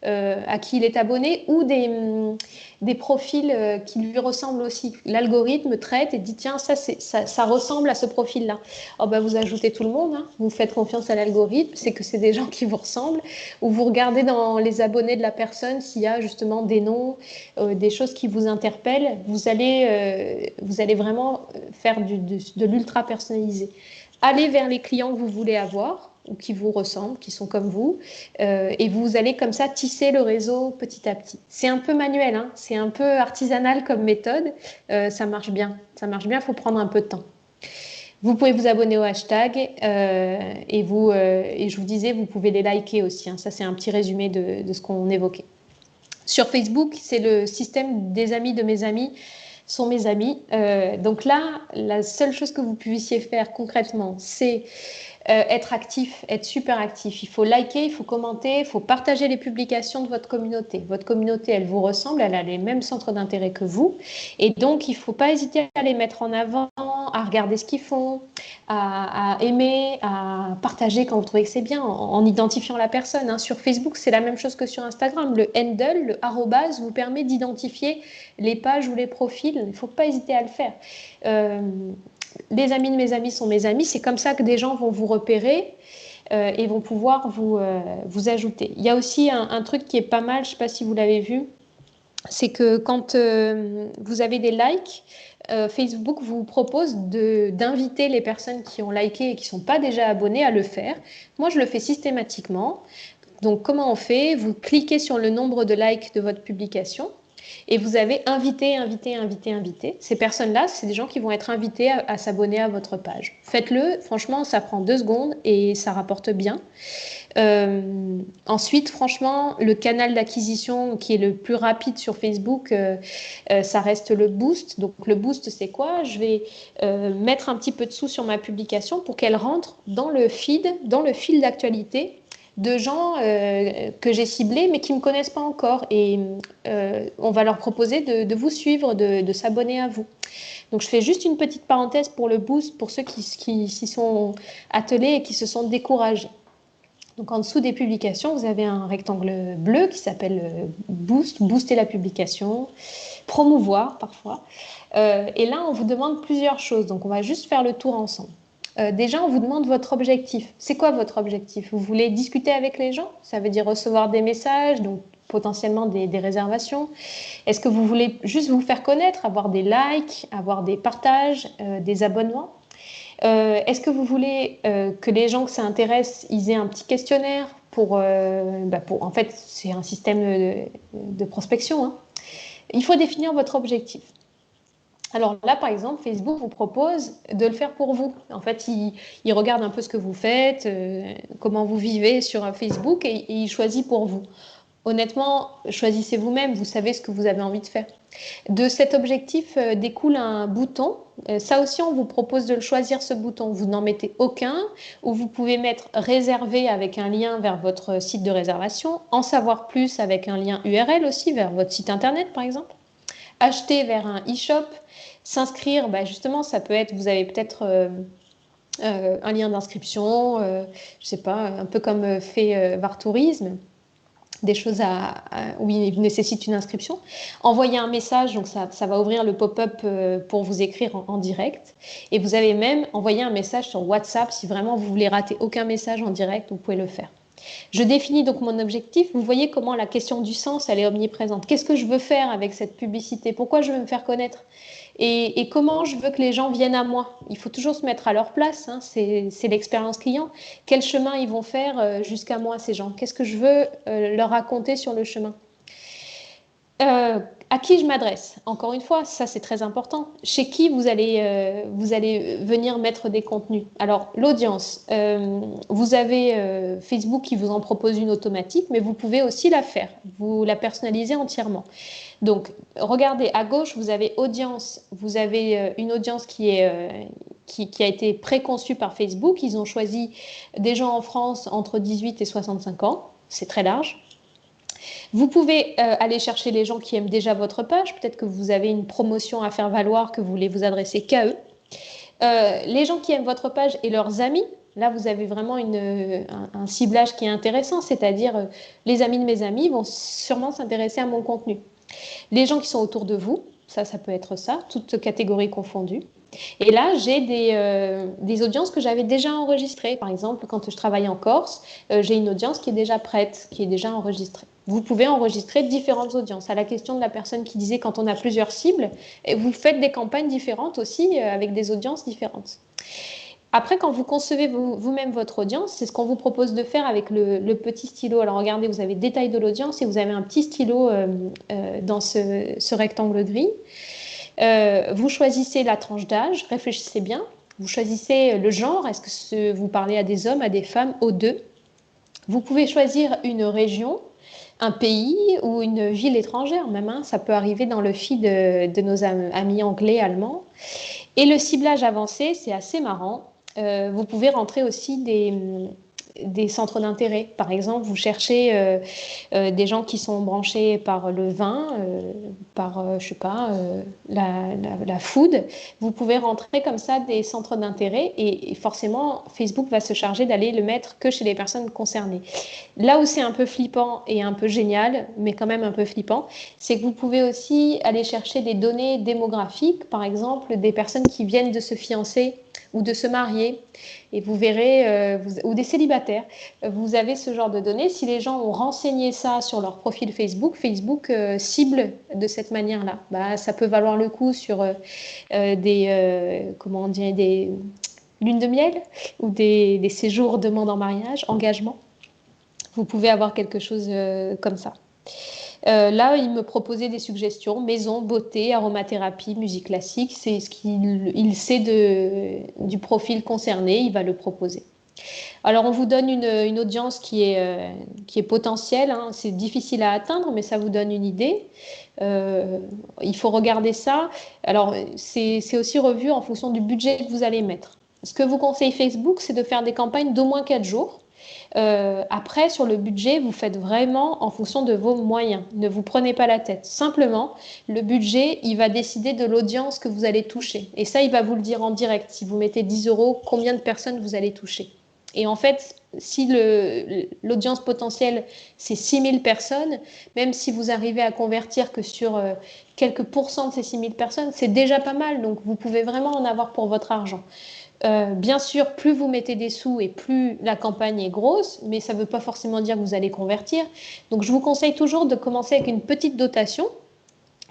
à qui il est abonné ou des profils qui lui ressemblent aussi. L'algorithme traite et dit tiens, ça ressemble à ce profil-là. Vous ajoutez tout le monde, hein. Vous faites confiance à l'algorithme, c'est que c'est des gens qui vous ressemblent. Ou vous regardez dans les abonnés de la personne s'il y a justement des noms, des choses qui vous interpellent. Vous allez vraiment faire de l'ultra personnalisé. Allez vers les clients que vous voulez avoir ou qui vous ressemblent, qui sont comme vous, et vous allez comme ça tisser le réseau petit à petit. C'est un peu manuel, hein, c'est un peu artisanal comme méthode, ça marche bien, il faut prendre un peu de temps. Vous pouvez vous abonner au hashtag et je vous disais, vous pouvez les liker aussi, hein. Ça c'est un petit résumé de ce qu'on évoquait. Sur Facebook, c'est le système des amis de mes amis sont mes amis. Donc là, la seule chose que vous puissiez faire concrètement, c'est être actif, être super actif. Il faut liker, il faut commenter, il faut partager les publications de votre communauté. Votre communauté, elle vous ressemble, elle a les mêmes centres d'intérêt que vous. Et donc, il ne faut pas hésiter à les mettre en avant, à regarder ce qu'ils font, à aimer, à partager quand vous trouvez que c'est bien, en identifiant la personne. Hein. Sur Facebook, c'est la même chose que sur Instagram. Le handle, le arrobase, vous permet d'identifier les pages ou les profils. Il ne faut pas hésiter à le faire. Les amis de mes amis sont mes amis. C'est comme ça que des gens vont vous repérer et vont pouvoir vous ajouter. Il y a aussi un truc qui est pas mal, je ne sais pas si vous l'avez vu, c'est que quand vous avez des likes, Facebook vous propose d'inviter les personnes qui ont liké et qui ne sont pas déjà abonnées à le faire. Moi, je le fais systématiquement. Donc, comment on fait? Vous cliquez sur le nombre de likes de votre publication et vous avez invité. Ces personnes-là, c'est des gens qui vont être invités à s'abonner à votre page. Faites-le, franchement, ça prend 2 secondes et ça rapporte bien. Ensuite, franchement, le canal d'acquisition qui est le plus rapide sur Facebook, ça reste le boost. Donc, le boost, c'est quoi? Je vais mettre un petit peu de sous sur ma publication pour qu'elle rentre dans le feed, dans le fil d'actualité de gens que j'ai ciblés mais qui ne me connaissent pas encore. Et on va leur proposer de vous suivre, de s'abonner à vous. Donc, je fais juste une petite parenthèse pour le boost, pour ceux qui s'y sont attelés et qui se sont découragés. Donc, en dessous des publications, vous avez un rectangle bleu qui s'appelle Boost, booster la publication, promouvoir parfois. Et là, on vous demande plusieurs choses. Donc, on va juste faire le tour ensemble. Déjà, on vous demande votre objectif. C'est quoi votre objectif? Vous voulez discuter avec les gens? Ça veut dire recevoir des messages, donc potentiellement des réservations. Est-ce que vous voulez juste vous faire connaître, avoir des likes, avoir des partages, des abonnements? Est-ce que vous voulez que les gens que ça intéresse, ils aient un petit questionnaire en fait, c'est un système de prospection. Hein. Il faut définir votre objectif. Alors là, par exemple, Facebook vous propose de le faire pour vous. En fait, il regarde un peu ce que vous faites, comment vous vivez sur Facebook et il choisit pour vous. Honnêtement, choisissez vous-même, vous savez ce que vous avez envie de faire. De cet objectif découle un bouton. Ça aussi, on vous propose de le choisir, ce bouton. Vous n'en mettez aucun, ou vous pouvez mettre réserver avec un lien vers votre site de réservation, en savoir plus avec un lien URL aussi vers votre site internet, par exemple. Acheter vers un e-shop, s'inscrire, justement, ça peut être, vous avez peut-être un lien d'inscription, je ne sais pas, un peu comme fait VAR Tourisme. Des choses où il nécessite une inscription. Envoyer un message, donc ça va ouvrir le pop-up pour vous écrire en direct. Et vous avez même envoyé un message sur WhatsApp. Si vraiment vous voulez rater aucun message en direct, vous pouvez le faire. Je définis donc mon objectif. Vous voyez comment la question du sens, elle est omniprésente. Qu'est-ce que je veux faire avec cette publicité? Pourquoi je veux me faire connaître? Et comment je veux que les gens viennent à moi? Il faut toujours se mettre à leur place, hein. C'est l'expérience client. Quel chemin ils vont faire jusqu'à moi, ces gens? Qu'est-ce que je veux leur raconter sur le chemin? À qui je m'adresse? Encore une fois, ça c'est très important. Chez qui vous allez venir mettre des contenus? Alors, l'audience, vous avez Facebook qui vous en propose une automatique, mais vous pouvez aussi la faire. Vous la personnalisez entièrement. Donc, regardez, à gauche, vous avez audience. Vous avez une audience qui a été préconçue par Facebook. Ils ont choisi des gens en France entre 18 et 65 ans. C'est très large. Vous pouvez aller chercher les gens qui aiment déjà votre page. Peut-être que vous avez une promotion à faire valoir, que vous voulez vous adresser qu'à eux. Les gens qui aiment votre page et leurs amis. Là, vous avez vraiment un ciblage qui est intéressant, c'est-à-dire les amis de mes amis vont sûrement s'intéresser à mon contenu. Les gens qui sont autour de vous, ça peut être ça, toutes catégories confondues. Et là, j'ai des audiences que j'avais déjà enregistrées. Par exemple, quand je travaille en Corse, j'ai une audience qui est déjà prête, qui est déjà enregistrée. Vous pouvez enregistrer différentes audiences. À la question de la personne qui disait quand on a plusieurs cibles, vous faites des campagnes différentes aussi avec des audiences différentes. Après, quand vous concevez vous-même votre audience, c'est ce qu'on vous propose de faire avec le petit stylo. Alors, regardez, vous avez détail de l'audience et vous avez un petit stylo dans ce rectangle gris. Vous choisissez la tranche d'âge, réfléchissez bien. Vous choisissez le genre, est-ce que vous parlez à des hommes, à des femmes, aux deux. Vous pouvez choisir une région, un pays ou une ville étrangère même. Hein. Ça peut arriver dans le feed de nos amis anglais, allemands. Et le ciblage avancé, c'est assez marrant. vous pouvez rentrer aussi des centres d'intérêt. Par exemple, vous cherchez des gens qui sont branchés par le vin, je sais pas, la food. Vous pouvez rentrer comme ça des centres d'intérêt et forcément, Facebook va se charger d'aller le mettre que chez les personnes concernées. Là où c'est un peu flippant et un peu génial, mais quand même un peu flippant, c'est que vous pouvez aussi aller chercher des données démographiques, par exemple des personnes qui viennent de se fiancer ou de se marier, et vous verrez, ou des célibataires, vous avez ce genre de données. Si les gens ont renseigné ça sur leur profil Facebook, Facebook cible de cette manière-là. Bah, ça peut valoir le coup sur comment on dirait, des lunes de miel ou des séjours demande en mariage, engagement. Vous pouvez avoir quelque chose comme ça. Là, il me proposait des suggestions, maison, beauté, aromathérapie, musique classique. C'est ce qu'il sait du profil concerné, il va le proposer. Alors, on vous donne une audience qui est potentielle, hein. C'est difficile à atteindre, mais ça vous donne une idée. Il faut regarder ça. Alors, c'est aussi revu en fonction du budget que vous allez mettre. Ce que vous conseille Facebook, c'est de faire des campagnes d'au moins 4 jours. Après, sur le budget, vous faites vraiment en fonction de vos moyens. Ne vous prenez pas la tête. Simplement, le budget, il va décider de l'audience que vous allez toucher. Et ça, il va vous le dire en direct. Si vous mettez 10 euros, combien de personnes vous allez toucher? Et en fait, si l'audience potentielle, c'est 6000 personnes, même si vous arrivez à convertir que sur quelques pourcents de ces 6000 personnes, c'est déjà pas mal. Donc, vous pouvez vraiment en avoir pour votre argent. Bien sûr, plus vous mettez des sous et plus la campagne est grosse, mais ça ne veut pas forcément dire que vous allez convertir. Donc, je vous conseille toujours de commencer avec une petite dotation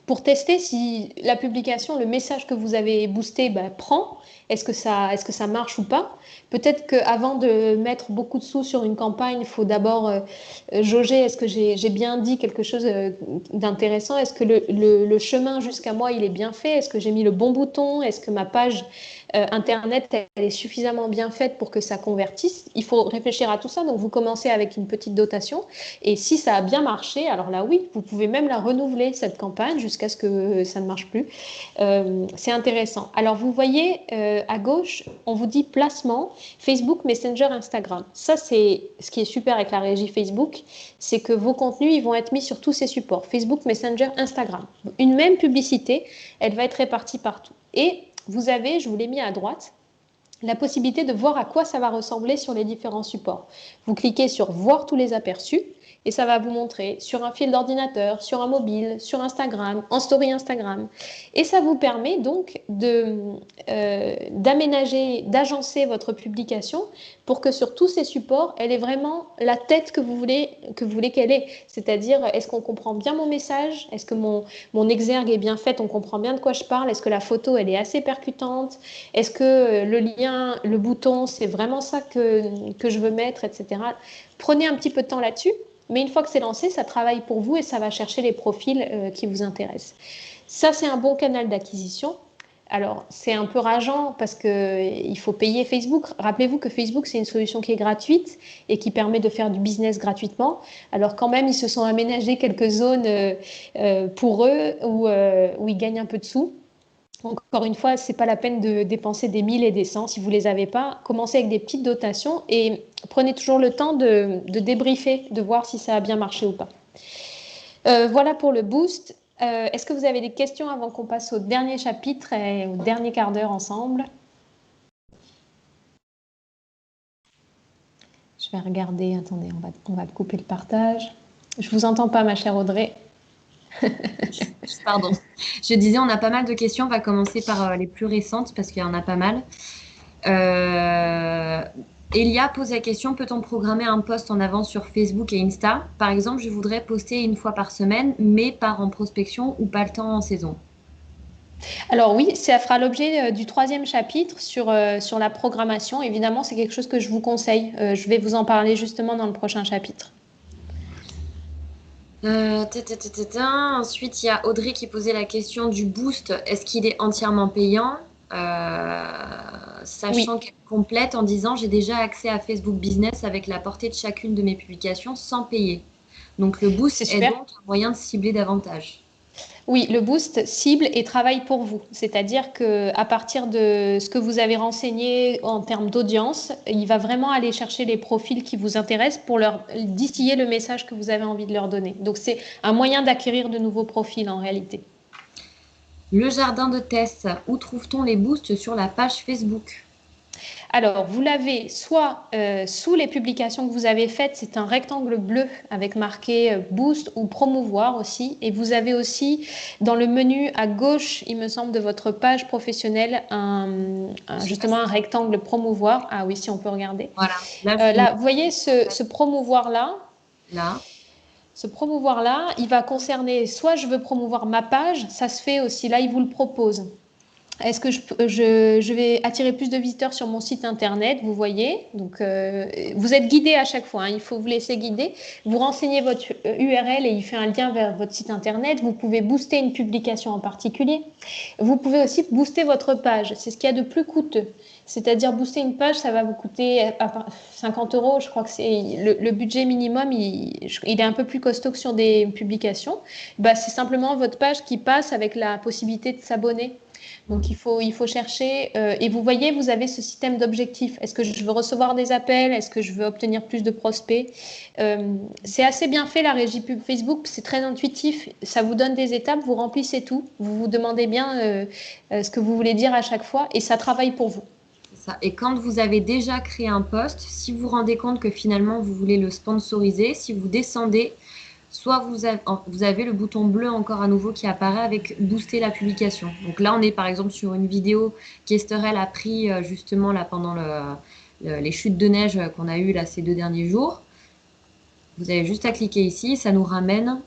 pour tester si la publication, le message que vous avez boosté prend. Est-ce que ça marche ou pas? Peut-être qu'avant de mettre beaucoup de sous sur une campagne, il faut d'abord jauger, est-ce que j'ai bien dit quelque chose d'intéressant? Est-ce que le chemin jusqu'à moi, il est bien fait? Est-ce que j'ai mis le bon bouton? Est-ce que ma page Internet, elle est suffisamment bien faite pour que ça convertisse? Il faut réfléchir à tout ça. Donc, vous commencez avec une petite dotation. Et si ça a bien marché, alors là, oui, vous pouvez même la renouveler, cette campagne, jusqu'à ce que ça ne marche plus. C'est intéressant. Alors, vous voyez, à gauche, on vous dit placement, Facebook, Messenger, Instagram. Ça, c'est ce qui est super avec la régie Facebook, c'est que vos contenus, ils vont être mis sur tous ces supports. Facebook, Messenger, Instagram. Une même publicité, elle va être répartie partout. Et vous avez, je vous l'ai mis à droite, la possibilité de voir à quoi ça va ressembler sur les différents supports. Vous cliquez sur voir tous les aperçus et ça va vous montrer sur un fil d'ordinateur, sur un mobile, sur Instagram, en story Instagram. Et ça vous permet donc d'aménager, d'agencer votre publication pour que sur tous ces supports, elle ait vraiment la tête que vous voulez qu'elle ait. C'est-à-dire, est-ce qu'on comprend bien mon message? Est-ce que mon exergue est bien fait? On comprend bien de quoi je parle? Est-ce que la photo, elle est assez percutante? Est-ce que le lien, le bouton, c'est vraiment ça que je veux mettre, etc. Prenez un petit peu de temps là-dessus. Mais une fois que c'est lancé, ça travaille pour vous et ça va chercher les profils qui vous intéressent. Ça, c'est un bon canal d'acquisition. Alors, c'est un peu rageant parce qu'il faut payer Facebook. Rappelez-vous que Facebook, c'est une solution qui est gratuite et qui permet de faire du business gratuitement. Alors, quand même, ils se sont aménagés quelques zones pour eux où ils gagnent un peu de sous. Encore une fois, ce n'est pas la peine de dépenser des 1000 et des 100 si vous ne les avez pas. Commencez avec des petites dotations et prenez toujours le temps de débriefer, de voir si ça a bien marché ou pas. Voilà pour le boost. Est-ce que vous avez des questions avant qu'on passe au dernier chapitre et au dernier quart d'heure ensemble? Je vais regarder. Attendez, on va couper le partage. Je ne vous entends pas, ma chère Audrey. Pardon. Je disais, on a pas mal de questions. On va commencer par les plus récentes parce qu'il y en a pas mal. Elia pose la question, peut-on programmer un post en avance sur Facebook et Insta? Par exemple, je voudrais poster une fois par semaine, mais pas en prospection ou pas le temps en saison. Alors oui, ça fera l'objet du 3e chapitre sur la programmation. Évidemment, c'est quelque chose que je vous conseille. Je vais vous en parler justement dans le prochain chapitre. Ensuite, il y a Audrey qui posait la question du boost. Est-ce qu'il est entièrement payant? Sachant qu'elle complète en disant j'ai déjà accès à Facebook Business avec la portée de chacune de mes publications sans payer. Donc le boost est donc un moyen de cibler davantage. Oui, le boost cible et travaille pour vous. C'est-à-dire qu'à partir de ce que vous avez renseigné en termes d'audience, il va vraiment aller chercher les profils qui vous intéressent pour leur distiller le message que vous avez envie de leur donner. Donc, c'est un moyen d'acquérir de nouveaux profils en réalité. Le jardin de Tess, où trouve-t-on les boosts sur la page Facebook? Alors, vous l'avez soit sous les publications que vous avez faites, c'est un rectangle bleu avec marqué Boost ou Promouvoir aussi. Et vous avez aussi dans le menu à gauche, il me semble, de votre page professionnelle, justement un rectangle Promouvoir. Ah oui, si on peut regarder. Voilà. Là, vous voyez ce Promouvoir-là. Là. Ce promouvoir-là, il va concerner soit je veux promouvoir ma page, ça se fait aussi, là, il vous le propose. Est-ce que je vais attirer plus de visiteurs sur mon site internet? Vous voyez, donc vous êtes guidé à chaque fois, hein, il faut vous laisser guider. Vous renseignez votre URL et il fait un lien vers votre site internet. Vous pouvez booster une publication en particulier. Vous pouvez aussi booster votre page. C'est ce qu'il y a de plus coûteux. C'est-à-dire booster une page, ça va vous coûter 50 €. Je crois que c'est le budget minimum, il est un peu plus costaud que sur des publications. Bah, c'est simplement votre page qui passe avec la possibilité de s'abonner. Donc, il faut chercher. Et vous voyez, vous avez ce système d'objectifs. Est-ce que je veux recevoir des appels? Est-ce que je veux obtenir plus de prospects? C'est assez bien fait, la régie pub Facebook. C'est très intuitif. Ça vous donne des étapes. Vous remplissez tout. Vous vous demandez bien ce que vous voulez dire à chaque fois. Et ça travaille pour vous. Ça. Et quand vous avez déjà créé un post, si vous vous rendez compte que finalement vous voulez le sponsoriser, si vous descendez, soit vous avez le bouton bleu encore à nouveau qui apparaît avec booster la publication. Donc là, on est par exemple sur une vidéo qu'Estherelle a pris justement là pendant les chutes de neige qu'on a eues là ces 2 derniers jours. Vous avez juste à cliquer ici, ça nous ramène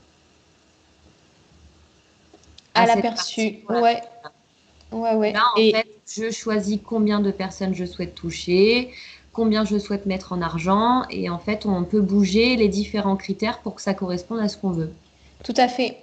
à l'aperçu. Ouais. Ouais. Là, en fait, je choisis combien de personnes je souhaite toucher, combien je souhaite mettre en argent, et en fait, on peut bouger les différents critères pour que ça corresponde à ce qu'on veut. Tout à fait.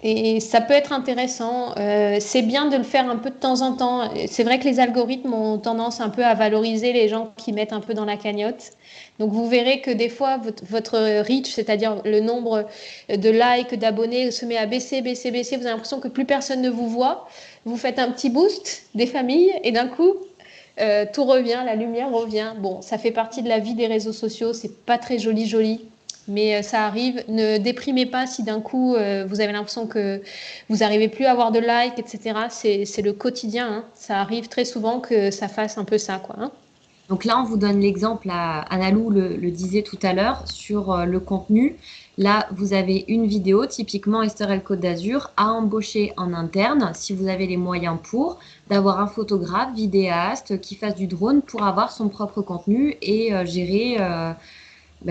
Et ça peut être intéressant. C'est bien de le faire un peu de temps en temps. C'est vrai que les algorithmes ont tendance un peu à valoriser les gens qui mettent un peu dans la cagnotte. Donc vous verrez que des fois, votre reach, c'est-à-dire le nombre de likes, d'abonnés, se met à baisser. Vous avez l'impression que plus personne ne vous voit. Vous faites un petit boost des familles et d'un coup, tout revient, la lumière revient. Bon, ça fait partie de la vie des réseaux sociaux. C'est pas très joli. Mais ça arrive. Ne déprimez pas si d'un coup vous avez l'impression que vous n'arrivez plus à avoir de likes, etc. C'est le quotidien. Hein. Ça arrive très souvent que ça fasse un peu ça, quoi. Hein. Donc là, on vous donne l'exemple, Analou le disait tout à l'heure, sur le contenu. Là, vous avez une vidéo, typiquement Estherelle Côte d'Azur, à embaucher en interne, si vous avez les moyens pour, d'avoir un photographe, vidéaste qui fasse du drone pour avoir son propre contenu et gérer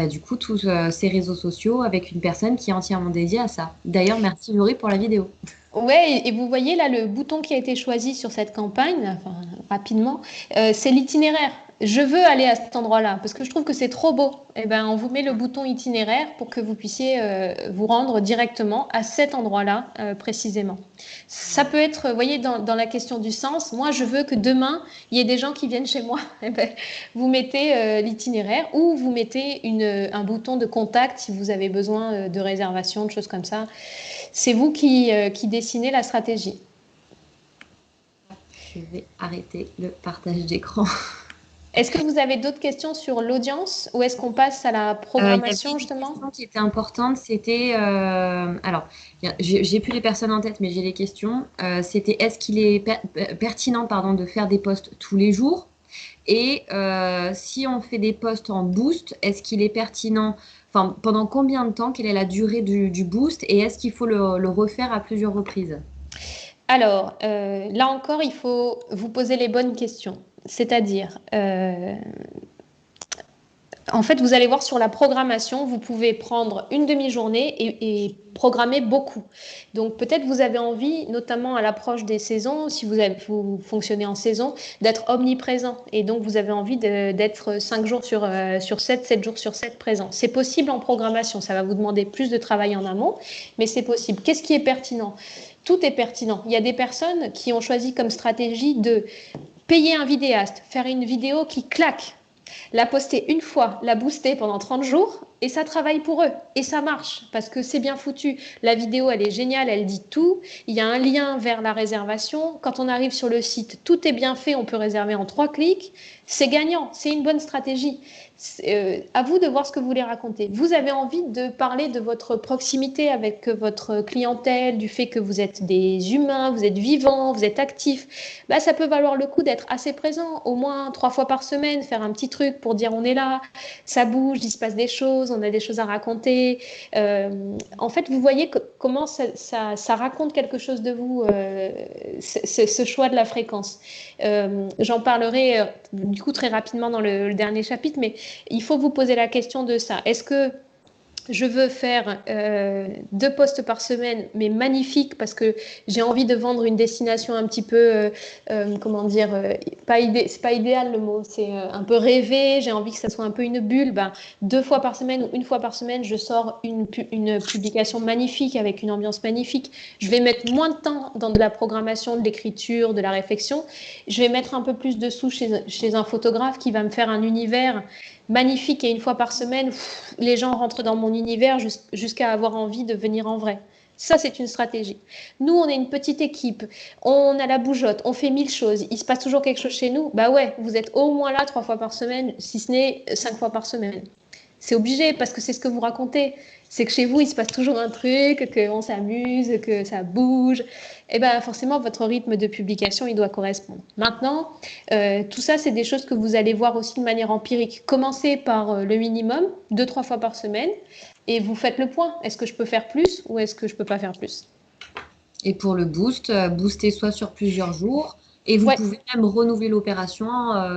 du coup tous ces réseaux sociaux avec une personne qui est entièrement dédiée à ça. D'ailleurs, merci Laurie pour la vidéo. Ouais, et vous voyez là le bouton qui a été choisi sur cette campagne, enfin, rapidement, c'est l'itinéraire. Je veux aller à cet endroit-là parce que je trouve que c'est trop beau. Eh ben, on vous met le bouton itinéraire pour que vous puissiez vous rendre directement à cet endroit-là précisément. Ça peut être, vous voyez, dans la question du sens. Moi, je veux que demain, il y ait des gens qui viennent chez moi. Eh ben, vous mettez l'itinéraire ou vous mettez un bouton de contact si vous avez besoin de réservation, de choses comme ça. C'est vous qui dessinez la stratégie. Je vais arrêter le partage d'écran. Est-ce que vous avez d'autres questions sur l'audience ou est-ce qu'on passe à la programmation justement? Une question qui était importante, c'était alors j'ai plus les personnes en tête, mais j'ai les questions. C'était est-ce qu'il est pertinent de faire des posts tous les jours? Et si on fait des posts en boost, est-ce qu'il est pertinent? Enfin, pendant combien de temps? Quelle est la durée du boost? Et est-ce qu'il faut le refaire à plusieurs reprises? Alors, là encore, il faut vous poser les bonnes questions. C'est-à-dire, en fait, vous allez voir sur la programmation, vous pouvez prendre une demi-journée et programmer beaucoup. Donc, peut-être vous avez envie, notamment à l'approche des saisons, si vous fonctionnez en saison, d'être omniprésent. Et donc, vous avez envie d'être 5 jours sur 7, 7 jours sur 7 présent. C'est possible en programmation. Ça va vous demander plus de travail en amont, mais c'est possible. Qu'est-ce qui est pertinent? Tout est pertinent. Il y a des personnes qui ont choisi comme stratégie de payer un vidéaste, faire une vidéo qui claque, la poster une fois, la booster pendant 30 jours et ça travaille pour eux et ça marche parce que c'est bien foutu. La vidéo, elle est géniale, elle dit tout. Il y a un lien vers la réservation. Quand on arrive sur le site, tout est bien fait, on peut réserver en 3 clics. C'est gagnant, c'est une bonne stratégie. À vous de voir ce que vous voulez raconter. Vous avez envie de parler de votre proximité avec votre clientèle, du fait que vous êtes des humains, vous êtes vivants, vous êtes actifs. Bah, ça peut valoir le coup d'être assez présent, au moins 3 fois par semaine, faire un petit truc pour dire on est là, ça bouge, il se passe des choses, on a des choses à raconter. En fait, vous voyez comment ça raconte quelque chose de vous, ce choix de la fréquence. J'en parlerai du coup très rapidement dans le dernier chapitre, mais il faut vous poser la question de ça. Est-ce que je veux faire 2 posts par semaine, mais magnifiques, parce que j'ai envie de vendre une destination un petit peu, comment dire, c'est pas idéal le mot, c'est un peu rêvé, j'ai envie que ça soit un peu une bulle. Ben, 2 fois par semaine ou 1 fois par semaine, je sors une publication magnifique avec une ambiance magnifique. Je vais mettre moins de temps dans de la programmation, de l'écriture, de la réflexion. Je vais mettre un peu plus de sous chez un photographe qui va me faire un univers magnifique et 1 fois par semaine, les gens rentrent dans mon univers jusqu'à avoir envie de venir en vrai. Ça, c'est une stratégie. Nous, on est une petite équipe, on a la bougeotte, on fait 1000 choses, il se passe toujours quelque chose chez nous. Bah ouais, vous êtes au moins là 3 fois par semaine, si ce n'est 5 fois par semaine. C'est obligé parce que c'est ce que vous racontez. C'est que chez vous, il se passe toujours un truc, qu'on s'amuse, que ça bouge. Et bien forcément, votre rythme de publication, il doit correspondre. Maintenant, tout ça, c'est des choses que vous allez voir aussi de manière empirique. Commencez par le minimum, 2-3 fois par semaine, et vous faites le point. Est-ce que je peux faire plus ou est-ce que je ne peux pas faire plus? Et pour le boost, booster soit sur plusieurs jours, et vous pouvez même renouveler l'opération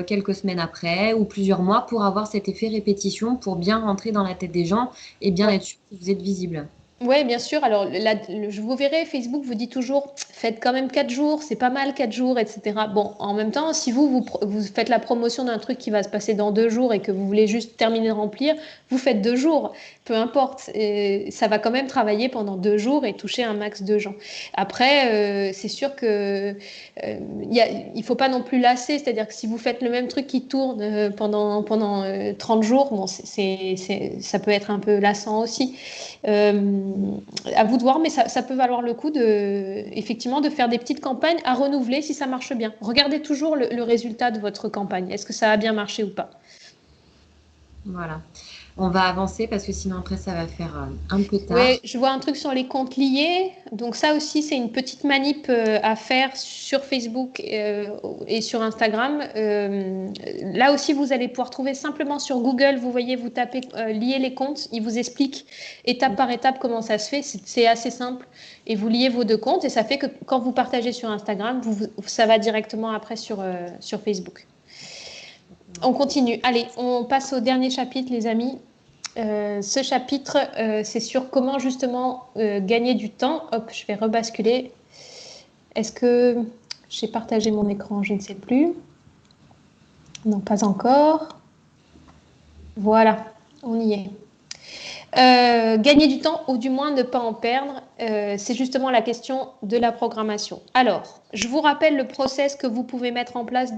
quelques semaines après ou plusieurs mois pour avoir cet effet répétition, pour bien rentrer dans la tête des gens et bien être sûr que vous êtes visible. Oui, bien sûr. Alors, je vous verrai, Facebook vous dit toujours, faites quand même 4 jours, c'est pas mal 4 jours, etc. Bon, en même temps, si vous faites la promotion d'un truc qui va se passer dans 2 jours et que vous voulez juste terminer de remplir, vous faites 2 jours, peu importe. Et ça va quand même travailler pendant 2 jours et toucher un max de gens. Après, c'est sûr que il faut pas non plus lasser, c'est-à-dire que si vous faites le même truc qui tourne pendant 30 jours, bon, ça peut être un peu lassant aussi. À vous de voir, mais ça peut valoir le coup effectivement de faire des petites campagnes à renouveler si ça marche bien. Regardez toujours le résultat de votre campagne. Est-ce que ça a bien marché ou pas? Voilà. On va avancer parce que sinon après ça va faire un peu tard. Oui, je vois un truc sur les comptes liés. Donc ça aussi, c'est une petite manip à faire sur Facebook et sur Instagram. Là aussi, vous allez pouvoir trouver simplement sur Google, vous voyez, vous tapez lier les comptes. Il vous explique étape par étape comment ça se fait. C'est assez simple. Et vous liez vos 2 comptes et ça fait que quand vous partagez sur Instagram, ça va directement après sur Facebook. On continue. Allez, on passe au dernier chapitre, les amis. Ce chapitre, c'est sur comment justement gagner du temps. Hop, je vais rebasculer. Est-ce que j'ai partagé mon écran? Je ne sais plus. Non, pas encore. Voilà, on y est. Gagner du temps ou du moins ne pas en perdre, c'est justement la question de la programmation. Alors, je vous rappelle le process que vous pouvez mettre en place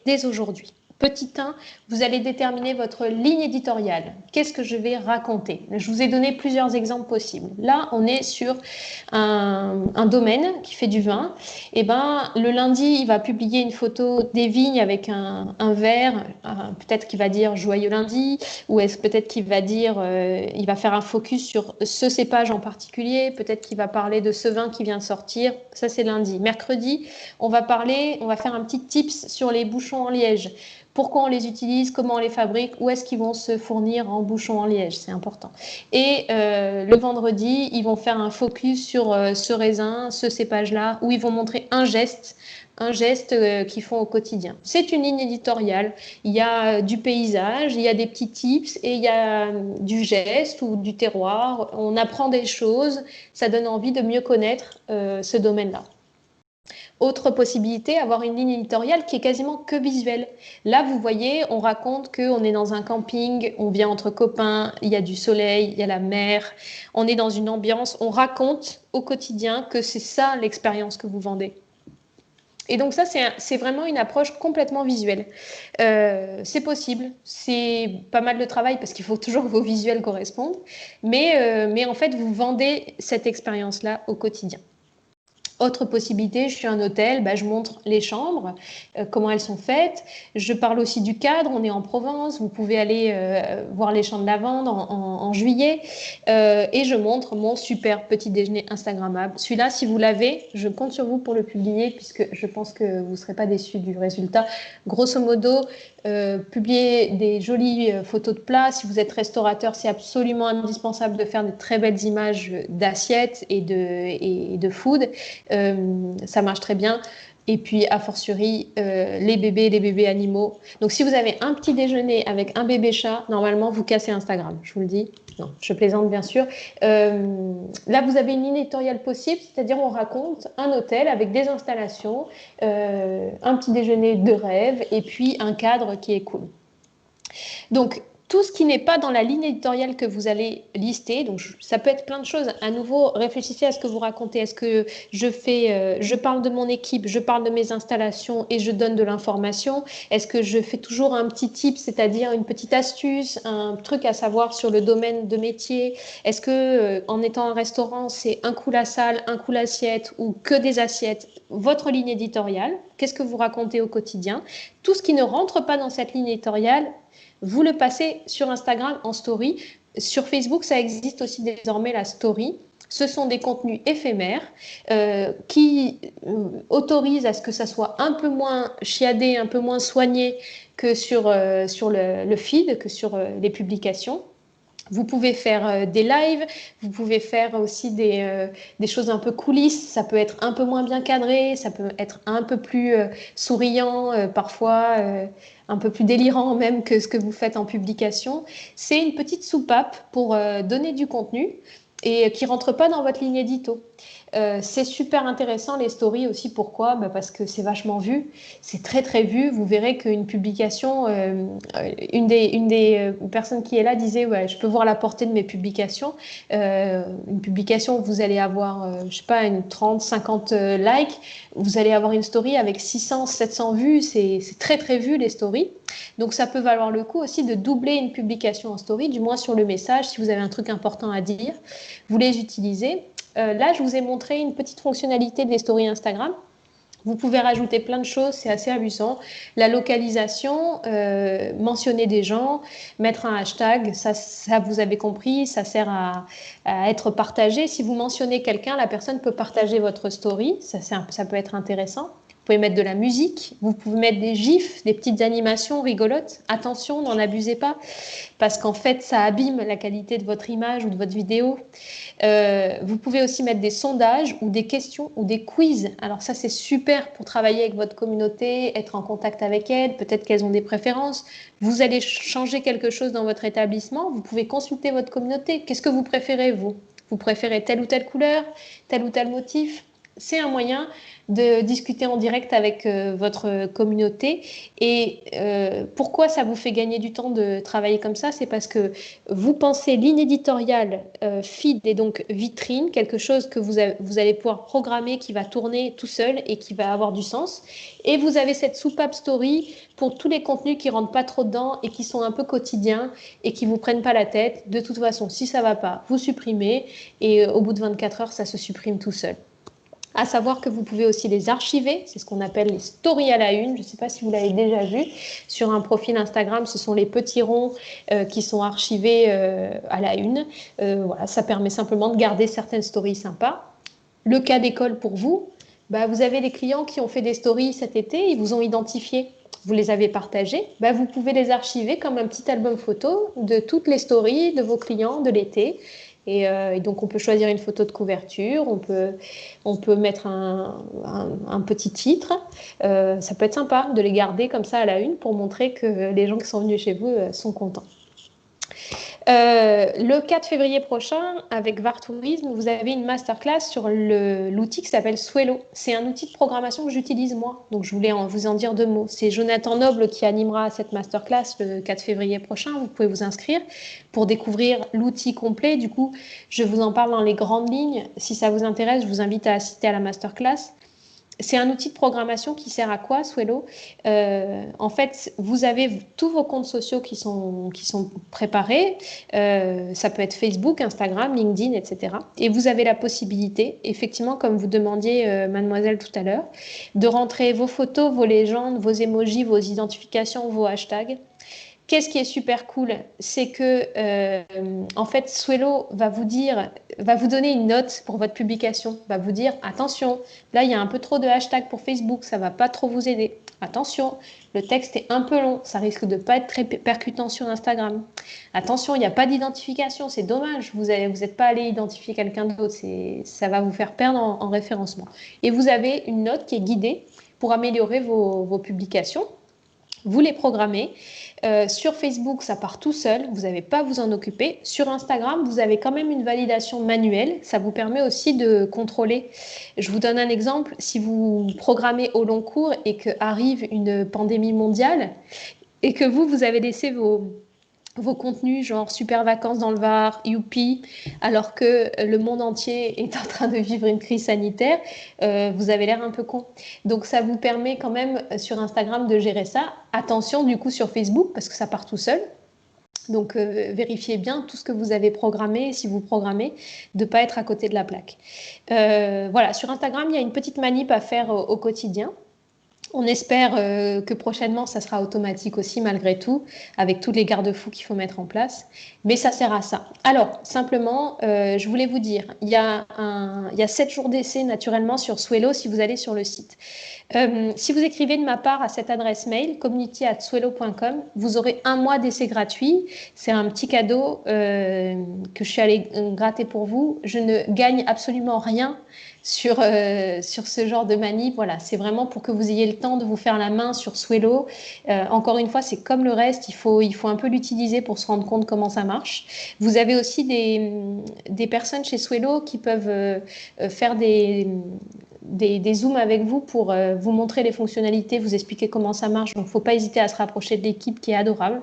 dès aujourd'hui. Petit 1, vous allez déterminer votre ligne éditoriale. Qu'est-ce que je vais raconter? Je vous ai donné plusieurs exemples possibles. Là, on est sur un domaine qui fait du vin. Et ben, le lundi, il va publier une photo des vignes avec un verre. Peut-être qu'il va dire joyeux lundi, ou est-ce peut-être qu'il va dire, il va faire un focus sur ce cépage en particulier. Peut-être qu'il va parler de ce vin qui vient de sortir. Ça, c'est lundi. Mercredi, on va faire un petit tips sur les bouchons en liège. Pourquoi on les utilise, comment on les fabrique, où est-ce qu'ils vont se fournir en bouchons en liège, c'est important. Et le vendredi, ils vont faire un focus sur ce raisin, ce cépage-là, où ils vont montrer un geste qu'ils font au quotidien. C'est une ligne éditoriale. Il y a du paysage, il y a des petits tips et il y a du geste ou du terroir. On apprend des choses, ça donne envie de mieux connaître ce domaine-là. Autre possibilité, avoir une ligne éditoriale qui est quasiment que visuelle. Là, vous voyez, on raconte qu'on est dans un camping, on vient entre copains, il y a du soleil, il y a la mer, on est dans une ambiance, on raconte au quotidien que c'est ça l'expérience que vous vendez. Et donc ça, c'est vraiment une approche complètement visuelle. C'est possible, c'est pas mal de travail parce qu'il faut toujours que vos visuels correspondent, mais en fait, vous vendez cette expérience-là au quotidien. Autre possibilité, je suis un hôtel, je montre les chambres, comment elles sont faites. Je parle aussi du cadre, on est en Provence, vous pouvez aller voir les champs de lavande en juillet. Et je montre mon super petit déjeuner Instagrammable. Celui-là, si vous l'avez, je compte sur vous pour le publier puisque je pense que vous ne serez pas déçus du résultat. Grosso modo, publier des jolies photos de plats. Si vous êtes restaurateur, c'est absolument indispensable de faire de très belles images d'assiettes et de food. Ça marche très bien. Et puis, a fortiori, les bébés animaux. Donc, si vous avez un petit déjeuner avec un bébé chat, normalement, vous cassez Instagram, je vous le dis. Non, je plaisante, bien sûr. Là, vous avez une ligne éditoriale possible, c'est-à-dire on raconte un hôtel avec des installations, un petit déjeuner de rêve et puis un cadre qui est cool. Donc, tout ce qui n'est pas dans la ligne éditoriale que vous allez lister, donc ça peut être plein de choses. À nouveau, réfléchissez à ce que vous racontez. Est-ce que je parle de mon équipe, je parle de mes installations et je donne de l'information? Est-ce que je fais toujours un petit tip, c'est-à-dire une petite astuce, un truc à savoir sur le domaine de métier? Est-ce que en étant un restaurant, c'est un coup la salle, un coup l'assiette ou que des assiettes? Votre ligne éditoriale, qu'est-ce que vous racontez au quotidien? Tout ce qui ne rentre pas dans cette ligne éditoriale, vous le passez sur Instagram en story. Sur Facebook, ça existe aussi désormais la story. Ce sont des contenus éphémères qui autorisent à ce que ça soit un peu moins chiadé, un peu moins soigné que sur le feed, que sur les publications. Vous pouvez faire des lives, vous pouvez faire aussi des choses un peu coulisses, ça peut être un peu moins bien cadré, ça peut être un peu plus souriant, parfois un peu plus délirant même que ce que vous faites en publication. C'est une petite soupape pour donner du contenu et qui ne rentre pas dans votre ligne édito. C'est super intéressant les stories aussi. Pourquoi? Parce que c'est vachement vu, c'est très très vu. Vous verrez qu'une publication, une des personnes qui est là disait ouais, je peux voir la portée de mes publications. Une publication, vous allez avoir, je sais pas, une 30, 50 likes. Vous allez avoir une story avec 600, 700 vues. C'est très très vu les stories. Donc ça peut valoir le coup aussi de doubler une publication en story, du moins sur le message. Si vous avez un truc important à dire, vous les utilisez. Là, je vous ai montré une petite fonctionnalité des stories Instagram. Vous pouvez rajouter plein de choses, c'est assez amusant. La localisation, mentionner des gens, mettre un hashtag, ça vous avez compris, ça sert à être partagé. Si vous mentionnez quelqu'un, la personne peut partager votre story, ça peut être intéressant. Vous pouvez mettre de la musique, vous pouvez mettre des gifs, des petites animations rigolotes. Attention, n'en abusez pas, parce qu'en fait, ça abîme la qualité de votre image ou de votre vidéo. Vous pouvez aussi mettre des sondages ou des questions ou des quiz. Alors ça, c'est super pour travailler avec votre communauté, être en contact avec elles, peut-être qu'elles ont des préférences. Vous allez changer quelque chose dans votre établissement, vous pouvez consulter votre communauté. Qu'est-ce que vous préférez, vous? Vous préférez telle ou telle couleur, tel ou tel motif? C'est un moyen de discuter en direct avec votre communauté. Et pourquoi ça vous fait gagner du temps de travailler comme ça? C'est parce que vous pensez ligne éditoriale, feed et donc vitrine, quelque chose que vous allez pouvoir programmer qui va tourner tout seul et qui va avoir du sens. Et vous avez cette soupape story pour tous les contenus qui ne rentrent pas trop dedans et qui sont un peu quotidiens et qui ne vous prennent pas la tête. De toute façon, si ça ne va pas, vous supprimez et au bout de 24 heures, ça se supprime tout seul. À savoir que vous pouvez aussi les archiver, c'est ce qu'on appelle les stories à la une. Je ne sais pas si vous l'avez déjà vu. Sur un profil Instagram, ce sont les petits ronds qui sont archivés à la une. Voilà, ça permet simplement de garder certaines stories sympas. Le cas d'école pour vous, vous avez les clients qui ont fait des stories cet été, ils vous ont identifié. Vous les avez partagées, vous pouvez les archiver comme un petit album photo de toutes les stories de vos clients de l'été. Et donc, on peut choisir une photo de couverture, on peut mettre un petit titre. Ça peut être sympa de les garder comme ça à la une pour montrer que les gens qui sont venus chez vous sont contents. Le 4 février prochain, avec VAR Tourisme, vous avez une masterclass sur l'outil qui s'appelle Swello. C'est un outil de programmation que j'utilise moi, donc je voulais vous en dire deux mots. C'est Jonathan Noble qui animera cette masterclass le 4 février prochain. Vous pouvez vous inscrire pour découvrir l'outil complet. Du coup, je vous en parle dans les grandes lignes. Si ça vous intéresse, je vous invite à assister à la masterclass. c'est un outil de programmation qui sert à quoi, Swello? En fait, vous avez tous vos comptes sociaux qui sont préparés. Ça peut être Facebook, Instagram, LinkedIn, etc. Et vous avez la possibilité, effectivement, comme vous demandiez, mademoiselle, tout à l'heure, de rentrer vos photos, vos légendes, vos emojis, vos identifications, vos hashtags. Qu'est-ce qui est super cool, c'est que en fait, Swello va vous donner une note pour votre publication, va vous dire attention, là il y a un peu trop de hashtags pour Facebook, ça va pas trop vous aider. Attention, le texte est un peu long, ça risque de pas être très percutant sur Instagram. Attention, il n'y a pas d'identification, c'est dommage, vous n'êtes pas allé identifier quelqu'un d'autre, ça va vous faire perdre en référencement. Et vous avez une note qui est guidée pour améliorer vos publications. Vous les programmez. Sur Facebook, ça part tout seul, vous n'avez pas à vous en occuper. Sur Instagram, vous avez quand même une validation manuelle. Ça vous permet aussi de contrôler. Je vous donne un exemple. Si vous programmez au long cours et qu'arrive une pandémie mondiale et que vous avez laissé vos contenus genre super vacances dans le Var, youpi, alors que le monde entier est en train de vivre une crise sanitaire, vous avez l'air un peu con. Donc ça vous permet quand même sur Instagram de gérer ça. Attention du coup sur Facebook parce que ça part tout seul. Donc vérifiez bien tout ce que vous avez programmé, si vous programmez, de ne pas être à côté de la plaque. Voilà, sur Instagram, il y a une petite manip à faire au quotidien. On espère que prochainement, ça sera automatique aussi, malgré tout, avec tous les garde-fous qu'il faut mettre en place. Mais ça sert à ça. Alors, simplement, je voulais vous dire, il y a 7 jours d'essai naturellement sur Swello si vous allez sur le site. Si vous écrivez de ma part à cette adresse mail, community@swello.com, vous aurez 1 mois d'essai gratuit. C'est un petit cadeau que je suis allée gratter pour vous. Je ne gagne absolument rien sur ce genre de manip. Voilà, c'est vraiment pour que vous ayez le temps de vous faire la main sur Swello. Encore une fois, c'est comme le reste, il faut un peu l'utiliser pour se rendre compte comment ça marche. Vous avez aussi des personnes chez Swello qui peuvent faire des zooms avec vous pour vous montrer les fonctionnalités, vous expliquer comment ça marche. Donc, il ne faut pas hésiter à se rapprocher de l'équipe qui est adorable.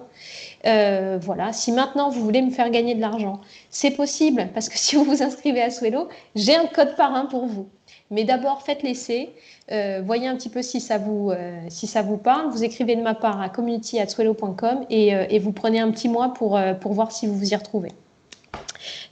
Voilà. Si maintenant vous voulez me faire gagner de l'argent, c'est possible parce que si vous vous inscrivez à Swello, j'ai un code parrain pour vous. Mais d'abord, faites l'essai. Voyez un petit peu si ça vous parle. Vous écrivez de ma part à community@swello.com et vous prenez un petit mois pour voir si vous vous y retrouvez.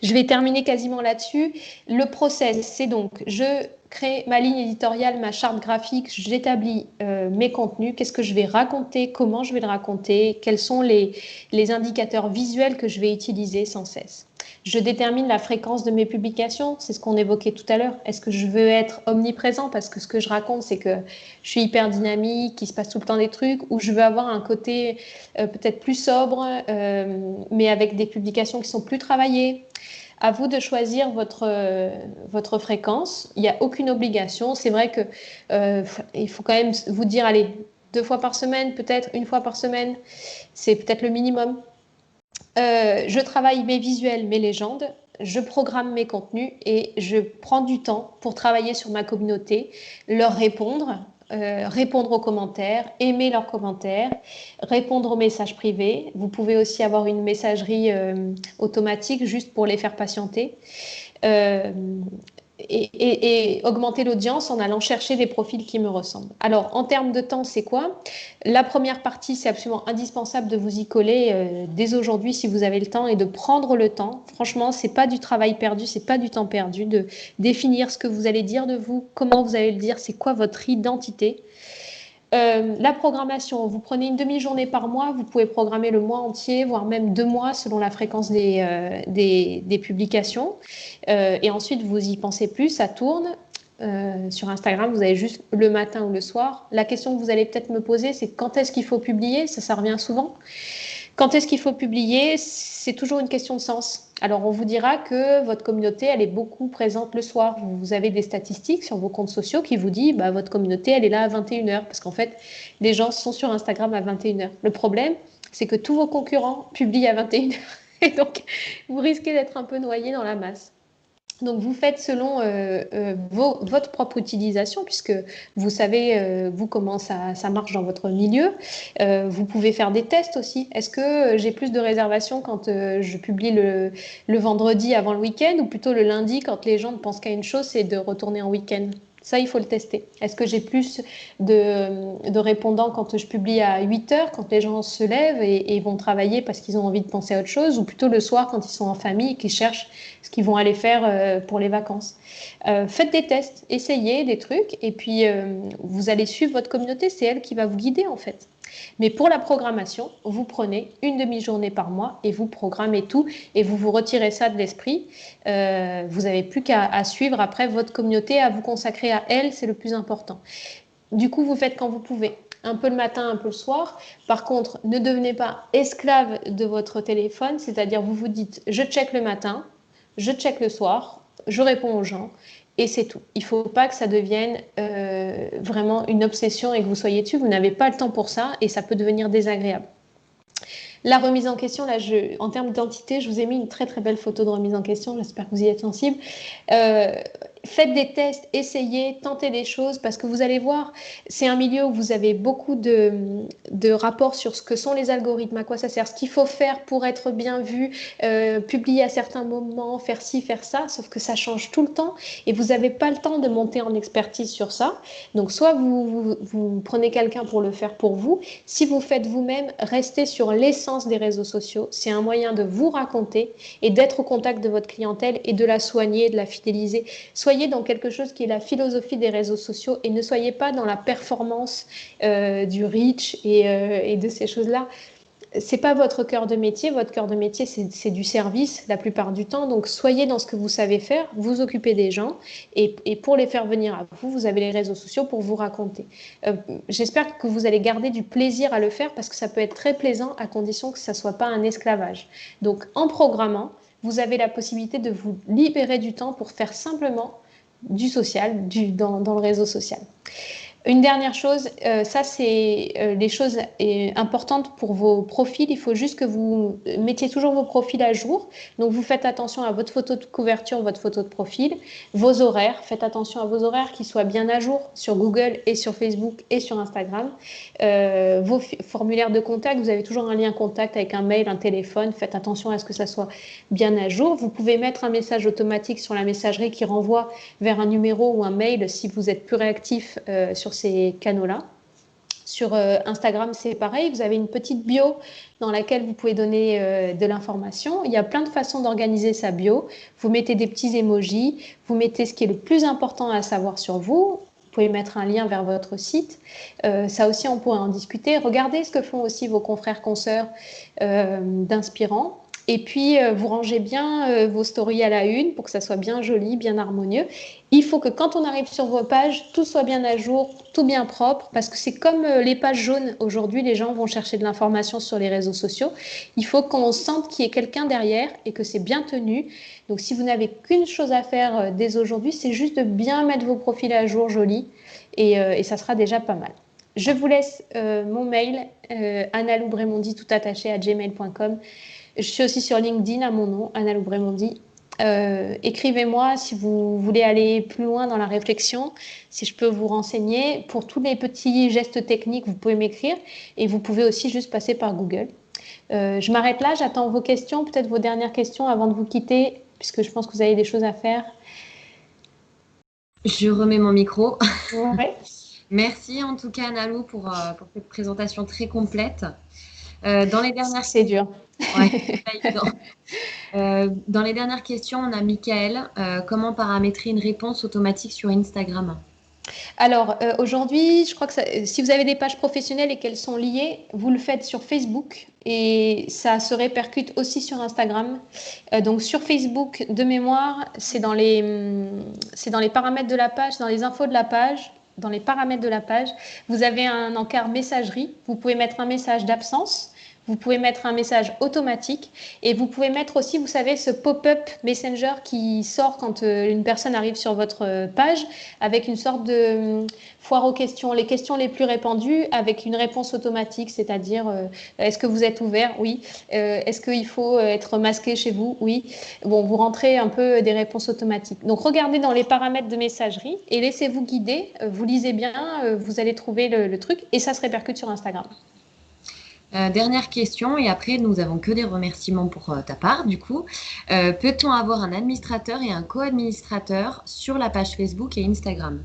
Je vais terminer quasiment là-dessus. Le process, c'est donc, je crée ma ligne éditoriale, ma charte graphique, j'établis mes contenus, qu'est-ce que je vais raconter, comment je vais le raconter, quels sont les indicateurs visuels que je vais utiliser sans cesse. Je détermine la fréquence de mes publications, c'est ce qu'on évoquait tout à l'heure. Est-ce que je veux être omniprésent parce que ce que je raconte, c'est que je suis hyper dynamique, qu'il se passe tout le temps des trucs, ou je veux avoir un côté peut-être plus sobre, mais avec des publications qui sont plus travaillées. À vous de choisir votre fréquence. Il n'y a aucune obligation. C'est vrai que il faut quand même vous dire, allez, 2 fois par semaine, peut-être 1 fois par semaine, c'est peut-être le minimum. Je travaille mes visuels, mes légendes, je programme mes contenus et je prends du temps pour travailler sur ma communauté, leur répondre, répondre aux commentaires, aimer leurs commentaires, répondre aux messages privés. Vous pouvez aussi avoir une messagerie automatique juste pour les faire patienter. Et augmenter l'audience en allant chercher des profils qui me ressemblent. Alors, en termes de temps, c'est quoi? La première partie, c'est absolument indispensable de vous y coller dès aujourd'hui si vous avez le temps et de prendre le temps. Franchement, c'est pas du travail perdu, c'est pas du temps perdu de définir ce que vous allez dire de vous, comment vous allez le dire, c'est quoi votre identité. La programmation, vous prenez une demi-journée par mois, vous pouvez programmer le mois entier, voire même 2 mois selon la fréquence des publications. Et ensuite, vous y pensez plus, ça tourne. Sur Instagram, vous avez juste le matin ou le soir. La question que vous allez peut-être me poser, c'est quand est-ce qu'il faut publier? Ça revient souvent. Quand est-ce qu'il faut publier? C'est toujours une question de sens. Alors, on vous dira que votre communauté, elle est beaucoup présente le soir. Vous avez des statistiques sur vos comptes sociaux qui vous disent bah, votre communauté, elle est là à 21h. Parce qu'en fait, les gens sont sur Instagram à 21h. Le problème, c'est que tous vos concurrents publient à 21h. Et donc, vous risquez d'être un peu noyé dans la masse. Donc, vous faites selon votre propre utilisation, puisque vous savez, vous, comment ça marche dans votre milieu. Vous pouvez faire des tests aussi. Est-ce que j'ai plus de réservations quand je publie le vendredi avant le week-end ou plutôt le lundi quand les gens ne pensent qu'à une chose, c'est de retourner en week-end? Ça, il faut le tester. Est-ce que j'ai plus de répondants quand je publie à 8 heures, quand les gens se lèvent et vont travailler parce qu'ils ont envie de penser à autre chose, ou plutôt le soir quand ils sont en famille et qu'ils cherchent ce qu'ils vont aller faire pour les vacances. Faites des tests, essayez des trucs et puis vous allez suivre votre communauté. C'est elle qui va vous guider en fait. Mais pour la programmation, vous prenez une demi-journée par mois et vous programmez tout et vous vous retirez ça de l'esprit. Vous n'avez plus qu'à suivre après votre communauté, à vous consacrer à elle, c'est le plus important. Du coup, vous faites quand vous pouvez. Un peu le matin, un peu le soir. Par contre, ne devenez pas esclave de votre téléphone, c'est-à-dire vous vous dites, je check le matin, je check le soir, je réponds aux gens. Et c'est tout. Il ne faut pas que ça devienne vraiment une obsession et que vous soyez dessus. Vous n'avez pas le temps pour ça et ça peut devenir désagréable. La remise en question, là, en termes d'identité, je vous ai mis une très très belle photo de remise en question. J'espère que vous y êtes sensible. Faites des tests, essayez, tentez des choses parce que vous allez voir, c'est un milieu où vous avez beaucoup de rapports sur ce que sont les algorithmes, à quoi ça sert, ce qu'il faut faire pour être bien vu, publier à certains moments, faire ci, faire ça, sauf que ça change tout le temps et vous n'avez pas le temps de monter en expertise sur ça. Donc, soit vous prenez quelqu'un pour le faire pour vous. Si vous faites vous-même, restez sur l'essence des réseaux sociaux. C'est un moyen de vous raconter et d'être au contact de votre clientèle et de la soigner, de la fidéliser. Soyez dans quelque chose qui est la philosophie des réseaux sociaux et ne soyez pas dans la performance du reach et de ces choses-là. C'est pas votre cœur de métier. Votre cœur de métier, c'est du service la plupart du temps. Donc, soyez dans ce que vous savez faire, vous occupez des gens et pour les faire venir à vous, vous avez les réseaux sociaux pour vous raconter. J'espère que vous allez garder du plaisir à le faire parce que ça peut être très plaisant à condition que ça soit pas un esclavage. Donc, en programmant, vous avez la possibilité de vous libérer du temps pour faire simplement du social, dans le réseau social. Une dernière chose, ça c'est les choses importantes pour vos profils. Il faut juste que vous mettiez toujours vos profils à jour. Donc vous faites attention à votre photo de couverture, votre photo de profil, vos horaires. Faites attention à vos horaires qui soient bien à jour sur Google et sur Facebook et sur Instagram. Vos formulaires de contact, vous avez toujours un lien contact avec un mail, un téléphone. Faites attention à ce que ça soit bien à jour. Vous pouvez mettre un message automatique sur la messagerie qui renvoie vers un numéro ou un mail si vous êtes plus réactif sur ces canaux-là. Sur Instagram, c'est pareil. Vous avez une petite bio dans laquelle vous pouvez donner de l'information. Il y a plein de façons d'organiser sa bio. Vous mettez des petits emojis. Vous mettez ce qui est le plus important à savoir sur vous. Vous pouvez mettre un lien vers votre site. Ça aussi, on pourrait en discuter. Regardez ce que font aussi vos confrères, consoeurs d'inspirants. Et puis, vous rangez bien vos stories à la une pour que ça soit bien joli, bien harmonieux. Il faut que quand on arrive sur vos pages, tout soit bien à jour, tout bien propre, parce que c'est comme les pages jaunes. Aujourd'hui, les gens vont chercher de l'information sur les réseaux sociaux. Il faut qu'on sente qu'il y ait quelqu'un derrière et que c'est bien tenu. Donc, si vous n'avez qu'une chose à faire dès aujourd'hui, c'est juste de bien mettre vos profils à jour jolis et ça sera déjà pas mal. Je vous laisse mon mail, analou-brémondy, tout attaché, @gmail.com. Je suis aussi sur LinkedIn à mon nom, Analou Brémondy. Écrivez-moi si vous voulez aller plus loin dans la réflexion, si je peux vous renseigner. Pour tous les petits gestes techniques, vous pouvez m'écrire et vous pouvez aussi juste passer par Google. Je m'arrête là, j'attends vos questions, peut-être vos dernières questions avant de vous quitter, puisque je pense que vous avez des choses à faire. Je remets mon micro. Ouais. Merci en tout cas Analou pour cette présentation très complète. Dans les dernières... C'est dur. Ouais, pas évident. Dans les dernières questions, on a Michael. Comment paramétrer une réponse automatique sur Instagram? Alors, aujourd'hui, je crois que si vous avez des pages professionnelles et qu'elles sont liées, vous le faites sur Facebook et ça se répercute aussi sur Instagram. Donc, sur Facebook, de mémoire, c'est dans les paramètres de la page, dans les infos de la page, dans les paramètres de la page. Vous avez un encart messagerie. Vous pouvez mettre un message d'absence. Vous pouvez mettre un message automatique et vous pouvez mettre aussi, vous savez, ce pop-up Messenger qui sort quand une personne arrive sur votre page avec une sorte de foire aux questions, les questions les plus répandues avec une réponse automatique, c'est-à-dire est-ce que vous êtes ouvert? Oui. Est-ce qu'il faut être masqué chez vous? Oui. Bon, vous rentrez un peu des réponses automatiques. Donc, regardez dans les paramètres de messagerie et laissez-vous guider. Vous lisez bien, vous allez trouver le truc et ça se répercute sur Instagram. Dernière question, et après, nous avons que des remerciements pour ta part, du coup. Peut-on avoir un administrateur et un co-administrateur sur la page Facebook et Instagram?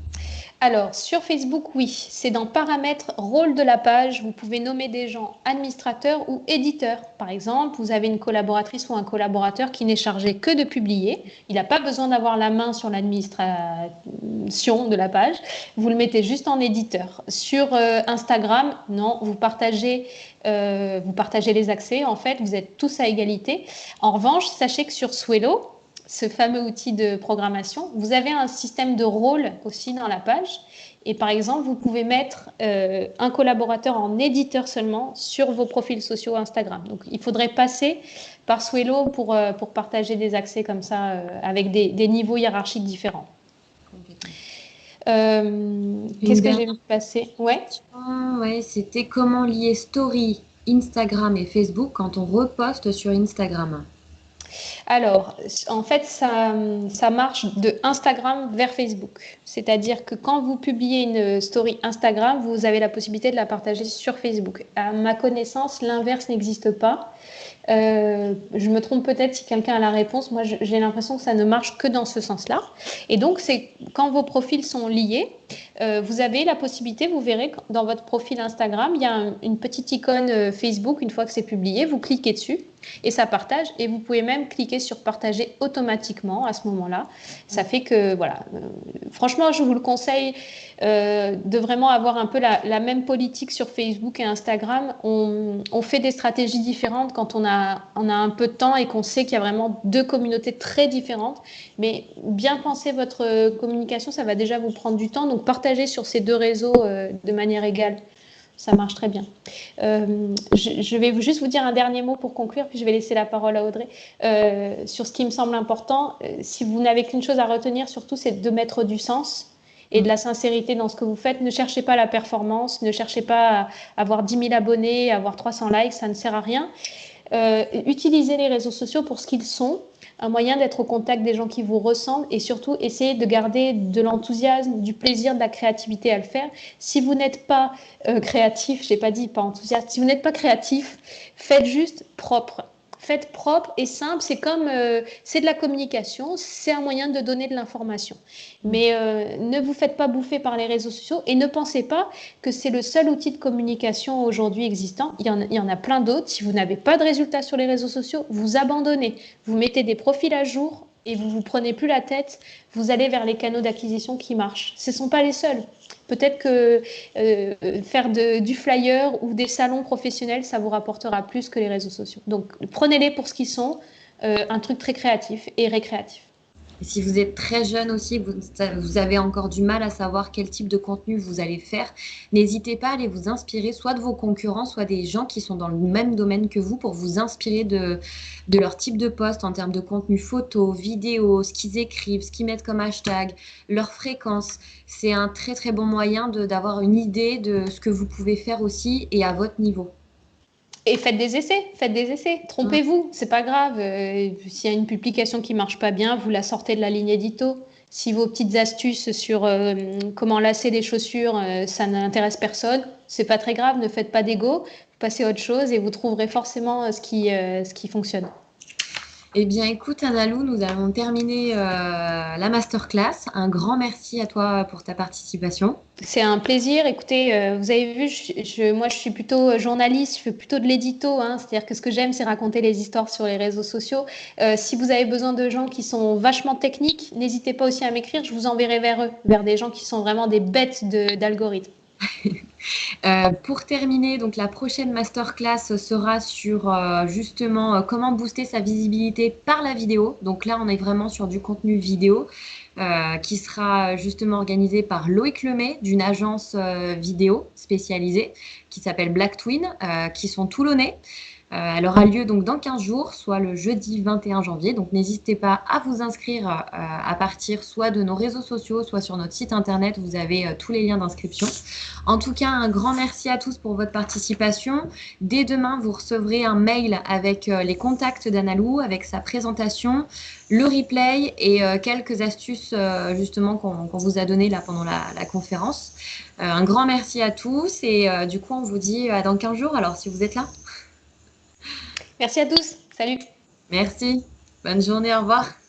Alors, sur Facebook, oui, c'est dans paramètres rôle de la page. Vous pouvez nommer des gens administrateurs ou éditeurs. Par exemple, vous avez une collaboratrice ou un collaborateur qui n'est chargé que de publier. Il n'a pas besoin d'avoir la main sur l'administration de la page. Vous le mettez juste en éditeur. Sur Instagram, non, vous partagez les accès. En fait, vous êtes tous à égalité. En revanche, sachez que sur Swello, ce fameux outil de programmation, vous avez un système de rôle aussi dans la page. Et par exemple, vous pouvez mettre un collaborateur en éditeur seulement sur vos profils sociaux Instagram. Donc, il faudrait passer par Swello pour partager des accès comme ça avec des niveaux hiérarchiques différents. Qu'est-ce que j'ai passé? Ouais. Ouais, c'était comment lier Story, Instagram et Facebook quand on reposte sur Instagram. Alors, en fait, ça marche de Instagram vers Facebook. C'est-à-dire que quand vous publiez une story Instagram, vous avez la possibilité de la partager sur Facebook. À ma connaissance, l'inverse n'existe pas. Je me trompe peut-être si quelqu'un a la réponse. Moi, j'ai l'impression que ça ne marche que dans ce sens-là. Et donc, c'est quand vos profils sont liés, vous avez la possibilité, vous verrez dans votre profil Instagram, il y a une petite icône Facebook. Une fois que c'est publié, vous cliquez dessus et ça partage. Et vous pouvez même cliquer sur partager automatiquement à ce moment-là. Ça fait que, voilà, franchement, je vous le conseille de vraiment avoir un peu la même politique sur Facebook et Instagram. On fait des stratégies différentes quand on a un peu de temps et qu'on sait qu'il y a vraiment deux communautés très différentes. Mais bien penser votre communication, ça va déjà vous prendre du temps. Donc, partagez sur ces deux réseaux de manière égale. Ça marche très bien. Je vais juste vous dire un dernier mot pour conclure, puis je vais laisser la parole à Audrey. Sur ce qui me semble important, si vous n'avez qu'une chose à retenir, surtout, c'est de mettre du sens et de la sincérité dans ce que vous faites. Ne cherchez pas la performance, ne cherchez pas à avoir 10 000 abonnés, à avoir 300 likes, ça ne sert à rien. Utilisez les réseaux sociaux pour ce qu'ils sont, un moyen d'être au contact des gens qui vous ressemblent et surtout essayez de garder de l'enthousiasme, du plaisir, de la créativité à le faire. Si vous n'êtes pas créatif, je n'ai pas dit pas enthousiaste, si vous n'êtes pas créatif, faites juste propre. Faites propre et simple, c'est comme c'est de la communication, c'est un moyen de donner de l'information. Mais ne vous faites pas bouffer par les réseaux sociaux et ne pensez pas que c'est le seul outil de communication aujourd'hui existant. Il y en a plein d'autres. Si vous n'avez pas de résultats sur les réseaux sociaux, vous abandonnez. Vous mettez des profils à jour et vous ne vous prenez plus la tête. Vous allez vers les canaux d'acquisition qui marchent. Ce ne sont pas les seuls. Peut-être que faire du flyer ou des salons professionnels, ça vous rapportera plus que les réseaux sociaux. Donc, prenez-les pour ce qu'ils sont, un truc très créatif et récréatif. Et si vous êtes très jeune aussi, vous avez encore du mal à savoir quel type de contenu vous allez faire, n'hésitez pas à aller vous inspirer soit de vos concurrents, soit des gens qui sont dans le même domaine que vous pour vous inspirer de leur type de post en termes de contenu photo, vidéo, ce qu'ils écrivent, ce qu'ils mettent comme hashtag, leur fréquence. C'est un très très bon moyen d'avoir une idée de ce que vous pouvez faire aussi et à votre niveau. Et faites des essais. Trompez-vous, c'est pas grave. S'il y a une publication qui marche pas bien, vous la sortez de la ligne édito. Si vos petites astuces sur comment lasser les chaussures, ça n'intéresse personne, c'est pas très grave. Ne faites pas d'ego, passez à autre chose et vous trouverez forcément ce qui fonctionne. Eh bien, écoute, Analou, nous allons terminer la masterclass. Un grand merci à toi pour ta participation. C'est un plaisir. Écoutez, vous avez vu, moi, je suis plutôt journaliste, je fais plutôt de l'édito. C'est-à-dire que ce que j'aime, c'est raconter les histoires sur les réseaux sociaux. Si vous avez besoin de gens qui sont vachement techniques, n'hésitez pas aussi à m'écrire. Je vous enverrai vers eux, vers des gens qui sont vraiment des bêtes d'algorithmes. Pour terminer, donc la prochaine masterclass sera sur justement comment booster sa visibilité par la vidéo. Donc là, on est vraiment sur du contenu vidéo qui sera justement organisé par Loïc Lemay d'une agence vidéo spécialisée qui s'appelle Black Twin, qui sont toulonnais. Elle aura lieu donc dans 15 jours, soit le jeudi 21 janvier. Donc n'hésitez pas à vous inscrire à partir soit de nos réseaux sociaux, soit sur notre site internet. Vous avez tous les liens d'inscription. En tout cas, un grand merci à tous pour votre participation. Dès demain, vous recevrez un mail avec les contacts d'Analou, avec sa présentation, le replay et quelques astuces justement qu'on vous a données là pendant la conférence. Un grand merci à tous et du coup, on vous dit à dans 15 jours alors si vous êtes là. Merci à tous. Salut. Merci. Bonne journée. Au revoir.